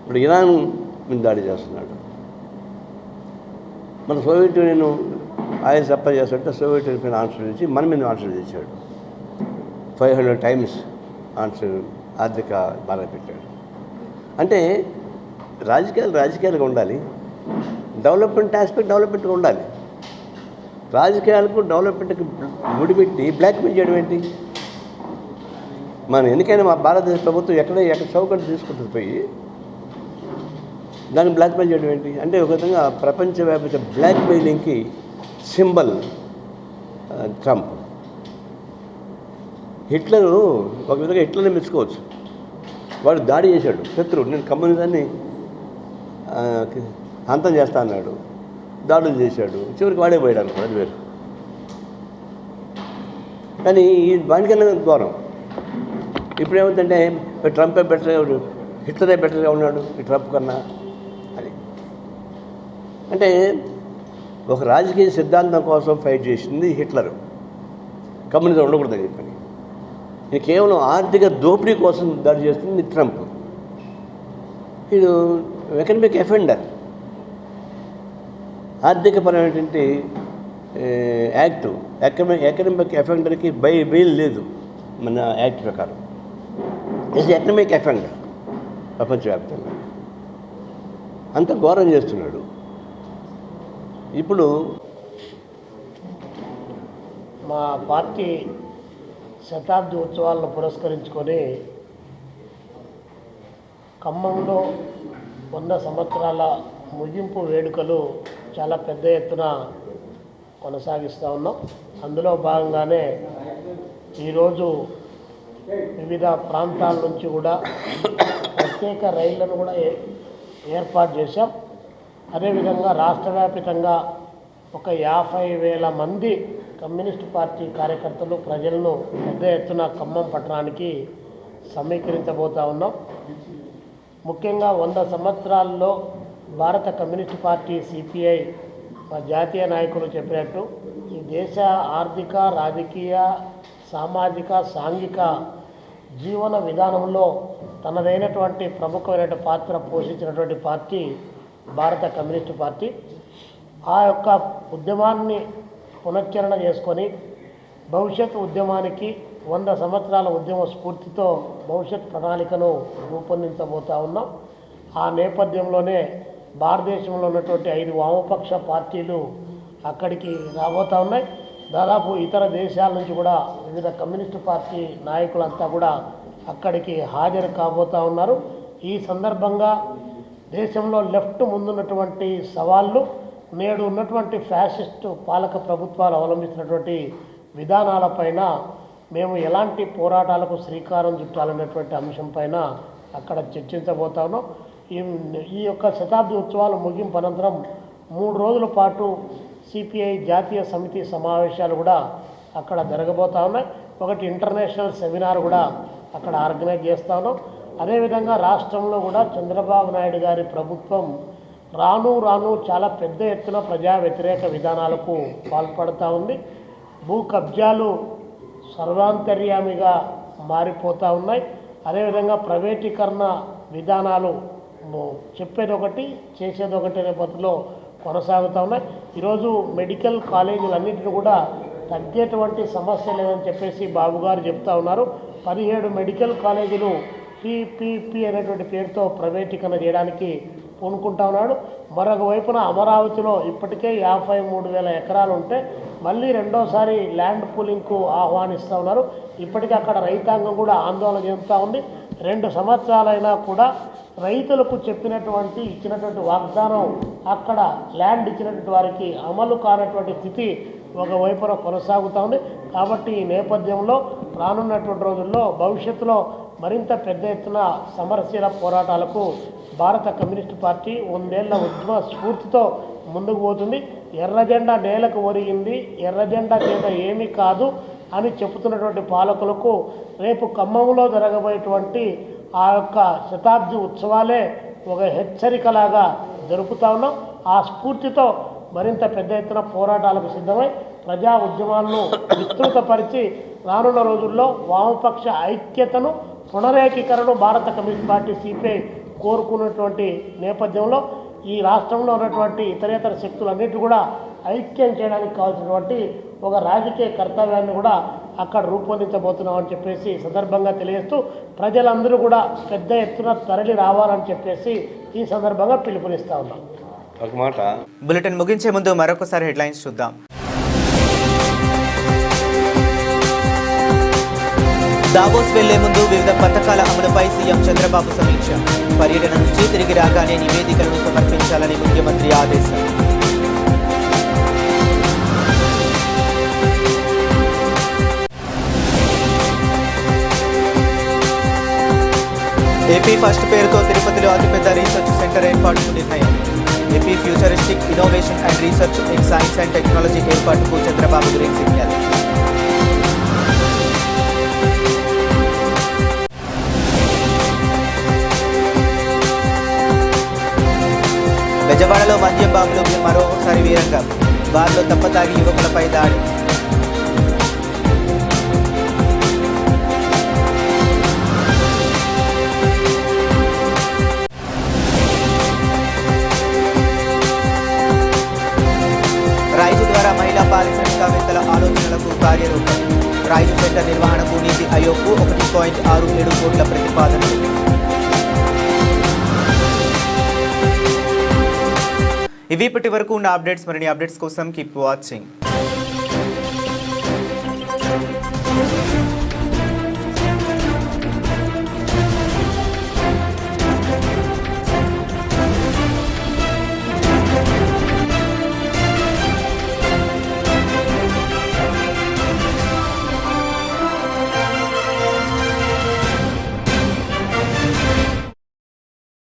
ఇప్పుడు ఇరాన్ మీద దాడి చేస్తున్నాడు. మన సోవియట్ యూనియన్ ఆయిల్ సప్లై చేస్తుంటే సోవియట్ యూనియన్ పైన ఆన్సర్ ఇచ్చి మన మీద ఆన్సర్ తెచ్చాడు. 500 times ఆన్సర్ ఆర్థిక బాధ పెట్టాడు. అంటే రాజకీయాలుగా ఉండాలి, డెవలప్మెంట్ ఆస్పెక్ట్ డెవలప్మెంట్గా ఉండాలి. రాజకీయాలకు డెవలప్మెంట్కి ముడిపెట్టి బ్లాక్మెయిల్ చేయడం ఏంటి? మనం ఎందుకైనా మా భారతదేశ ప్రభుత్వం ఎక్కడ చౌకటి తీసుకుంటుంది పోయి దాన్ని బ్లాక్మెయిల్ చేయడం ఏంటి? అంటే ఒక విధంగా ప్రపంచవ్యాప్త బ్లాక్మెయిలింగ్కి సింబల్ ట్రంప్. హిట్లరు ఒక విధంగా హిట్లర్ని మెచ్చుకోవచ్చు. వాడు దాడి చేశాడు, శత్రువు. నేను కమ్యూనిజాన్ని అంతం చేస్తా అన్నాడు, దాడులు చేశాడు, చివరికి వాడే పోయాడు అనుకో, అది వేరు. కానీ ఈ వానికన్నా దూరం. ఇప్పుడు ఏమవుతుందంటే ట్రంపే బెటర్గా, హిట్లరే బెటర్గా ఉన్నాడు ఈ ట్రంప్ కన్నా అని. అంటే ఒక రాజకీయ సిద్ధాంతం కోసం ఫైట్ చేసింది హిట్లరు, కమ్యూనిజం ఉండకూడదని చెప్పని. ఇది కేవలం ఆర్థిక దోపిడీ కోసం దాడి చేస్తుంది ట్రంప్. ఇది ఎకనమిక్ అఫెండర్, ఆర్థికపరమైనటువంటి యాక్టు. ఎకనమిక్ అఫెండర్కి బెయిల్ లేదు మన యాక్ట్ ప్రకారం. ఇది ఎకనమిక్ అఫెండర్ ప్రపంచవ్యాప్తంగా. అంత ఘోరం చేస్తున్నాడు. ఇప్పుడు మా పార్టీ శతాబ్ది ఉత్సవాలను పురస్కరించుకొని ఖమ్మంలో 100 సంవత్సరాల ముగింపు వేడుకలు చాలా పెద్ద ఎత్తున కొనసాగిస్తూ ఉన్నాం. అందులో భాగంగానే ఈరోజు వివిధ ప్రాంతాల నుంచి కూడా ప్రత్యేక రైళ్లను కూడా ఏర్పాటు చేశాం. అదేవిధంగా రాష్ట్ర వ్యాప్తంగా ఒక 50,000 మంది కమ్యూనిస్ట్ పార్టీ కార్యకర్తలు ప్రజలను పెద్ద ఎత్తున ఖమ్మం పట్టణానికి సమీకరించబోతూ ఉన్నాం. ముఖ్యంగా 100 సంవత్సరాల్లో భారత కమ్యూనిస్ట్ పార్టీ సిపిఐ మా జాతీయ నాయకులు చెప్పినట్టు ఈ దేశ ఆర్థిక, రాజకీయ, సామాజిక, సాంఘిక జీవన విధానంలో తనదైనటువంటి ప్రముఖమైన పాత్ర పోషించినటువంటి పార్టీ భారత కమ్యూనిస్ట్ పార్టీ. ఆ యొక్క ఉద్యమాన్ని పునశ్చరణ చేసుకొని భవిష్యత్ ఉద్యమానికి 100 సంవత్సరాల ఉద్యమ స్ఫూర్తితో భవిష్యత్ ప్రణాళికను రూపొందించబోతూ ఉన్నాం. ఆ నేపథ్యంలోనే భారతదేశంలో ఉన్నటువంటి 5 వామపక్ష పార్టీలు అక్కడికి రాబోతూ ఉన్నాయి. దాదాపు ఇతర దేశాల నుంచి కూడా వివిధ కమ్యూనిస్టు పార్టీ నాయకులంతా కూడా అక్కడికి హాజరు కాబోతూ ఉన్నారు. ఈ సందర్భంగా దేశంలో లెఫ్ట్ ముందున్నటువంటి సవాళ్ళు, నేడు ఉన్నటువంటి ఫ్యాసిస్టు పాలక ప్రభుత్వాలు అవలంబిస్తున్నటువంటి విధానాలపైన మేము ఎలాంటి పోరాటాలకు శ్రీకారం చుట్టాలనేటువంటి అంశంపైన అక్కడ చర్చించబోతా ఉన్నాం. ఈ యొక్క శతాబ్ది ఉత్సవాల ముగింపు అనంతరం 3 రోజుల పాటు సిపిఐ జాతీయ సమితి సమావేశాలు కూడా అక్కడ జరగబోతా ఉన్నాయి. ఒకటి ఇంటర్నేషనల్ సెమినార్ కూడా అక్కడ ఆర్గనైజ్ చేస్తా ఉన్నాం. అదేవిధంగా రాష్ట్రంలో కూడా చంద్రబాబు నాయుడు గారి ప్రభుత్వం రాను చాలా పెద్ద ఎత్తున ప్రజా వ్యతిరేక విధానాలకు పాల్పడుతూ ఉంది. భూ కబ్జాలు సర్వాంతర్యామిగా మారిపోతూ ఉన్నాయి. అదేవిధంగా ప్రైవేటీకరణ విధానాలు చెప్పేది ఒకటి చేసేది ఒకటి అనే పద్ధతిలో కొనసాగుతూ ఉన్నాయి. ఈరోజు మెడికల్ కాలేజీలన్నింటినీ కూడా తగ్గేటువంటి సమస్య లేదని చెప్పేసి బాబు గారు చెప్తా ఉన్నారు. 17 మెడికల్ కాలేజీలు PPP అనేటువంటి పేరుతో ప్రైవేటీకరణ చేయడానికి పూనుకుంటా ఉన్నాడు. మరొక వైపున అమరావతిలో ఇప్పటికే 53,000 ఎకరాలు ఉంటే మళ్ళీ రెండోసారి ల్యాండ్ పూలింగ్కు ఆహ్వానిస్తూ ఉన్నారు. ఇప్పటికీ అక్కడ రైతాంగం కూడా ఆందోళన చెందుతూ ఉంది. 2 సంవత్సరాలైనా కూడా రైతులకు ఇచ్చినటువంటి వాగ్దానం అక్కడ ల్యాండ్ ఇచ్చినటువంటి వారికి అమలు కానటువంటి స్థితి ఒకవైపున కొనసాగుతూ ఉంది. కాబట్టి ఈ నేపథ్యంలో రానున్నటువంటి రోజుల్లో భవిష్యత్తులో మరింత పెద్ద ఎత్తున సమరశీల పోరాటాలకు భారత కమ్యూనిస్ట్ పార్టీ 100 ఏళ్ల ఉద్యమ స్ఫూర్తితో ముందుకు పోతుంది. ఎర్రజెండా నేలకు ఒరిగింది, ఎర్రజెండా చేత ఏమీ కాదు అని చెబుతున్నటువంటి పాలకులకు రేపు ఖమ్మంలో జరగబోయేటువంటి ఆ యొక్క శతాబ్ది ఉత్సవాలే ఒక హెచ్చరికలాగా జరుపుతా ఉన్నాం. ఆ స్ఫూర్తితో మరింత పెద్ద ఎత్తున పోరాటాలకు సిద్ధమై ప్రజా ఉద్యమాలను విస్తృతపరిచి రానున్న రోజుల్లో వామపక్ష ఐక్యతను పునరేకీకరణ భారత కమ్యూనిస్ట్ పార్టీ సిపిఐ కోరుకున్నటువంటి నేపథ్యంలో ఈ రాష్ట్రంలో ఉన్నటువంటి ఇతరేతర శక్తులన్నిటి కూడా ఐక్యం చేయడానికి కావాల్సినటువంటి ఒక రాజకీయ కర్తవ్యాన్ని కూడా అక్కడ రూపొందించబోతున్నామని చెప్పేసి సందర్భంగా తెలియజేస్తూ ప్రజలందరూ కూడా పెద్ద ఎత్తున తరలి రావాలని చెప్పేసి ఈ సందర్భంగా పిలుపునిస్తా ఉన్నాం. ఒక మాట బులెటిన్ ముగించే ముందు మరొకసారి హెడ్లైన్స్ చూద్దాం. దావోస్ వెళ్లే ముందు వివిధ పథకాల అమలుపై సీఎం చంద్రబాబు సమీక్ష. పర్యటన నుంచి తిరిగి రాగానే నివేదికలను సమర్పించాలని ముఖ్యమంత్రి ఆదేశం. ఏపీ ఫస్ట్ పేరుతో తిరుపతిలో అతిపెద్ద రీసెర్చ్ సెంటర్ ఏర్పాటుకు నిర్ణయం. AP futuristic innovation and research in science and technology ఏర్పాటుకు చంద్రబాబు గ్రీన్ సిగ్నల్. బెజవాడలో మద్యం బాబులకు మరోసారి వీరంగం. బార్లో తప్పతాగి యువకులపై దాడి. రైతు ద్వారా మహిళా పారిశ్రామికవేత్తల ఆలోచనలకు కార్యరూపం. రైతు సెంటర్ నిర్వహణకు నీతి ఆయోగ్కు 1.67 కోట్ల ప్రతిపాదనలు. ఇవి ఇప్పటి వరకు ఉన్న అప్డేట్స్. మరిన్ని అప్డేట్స్ కోసం కీప్ వాచింగ్.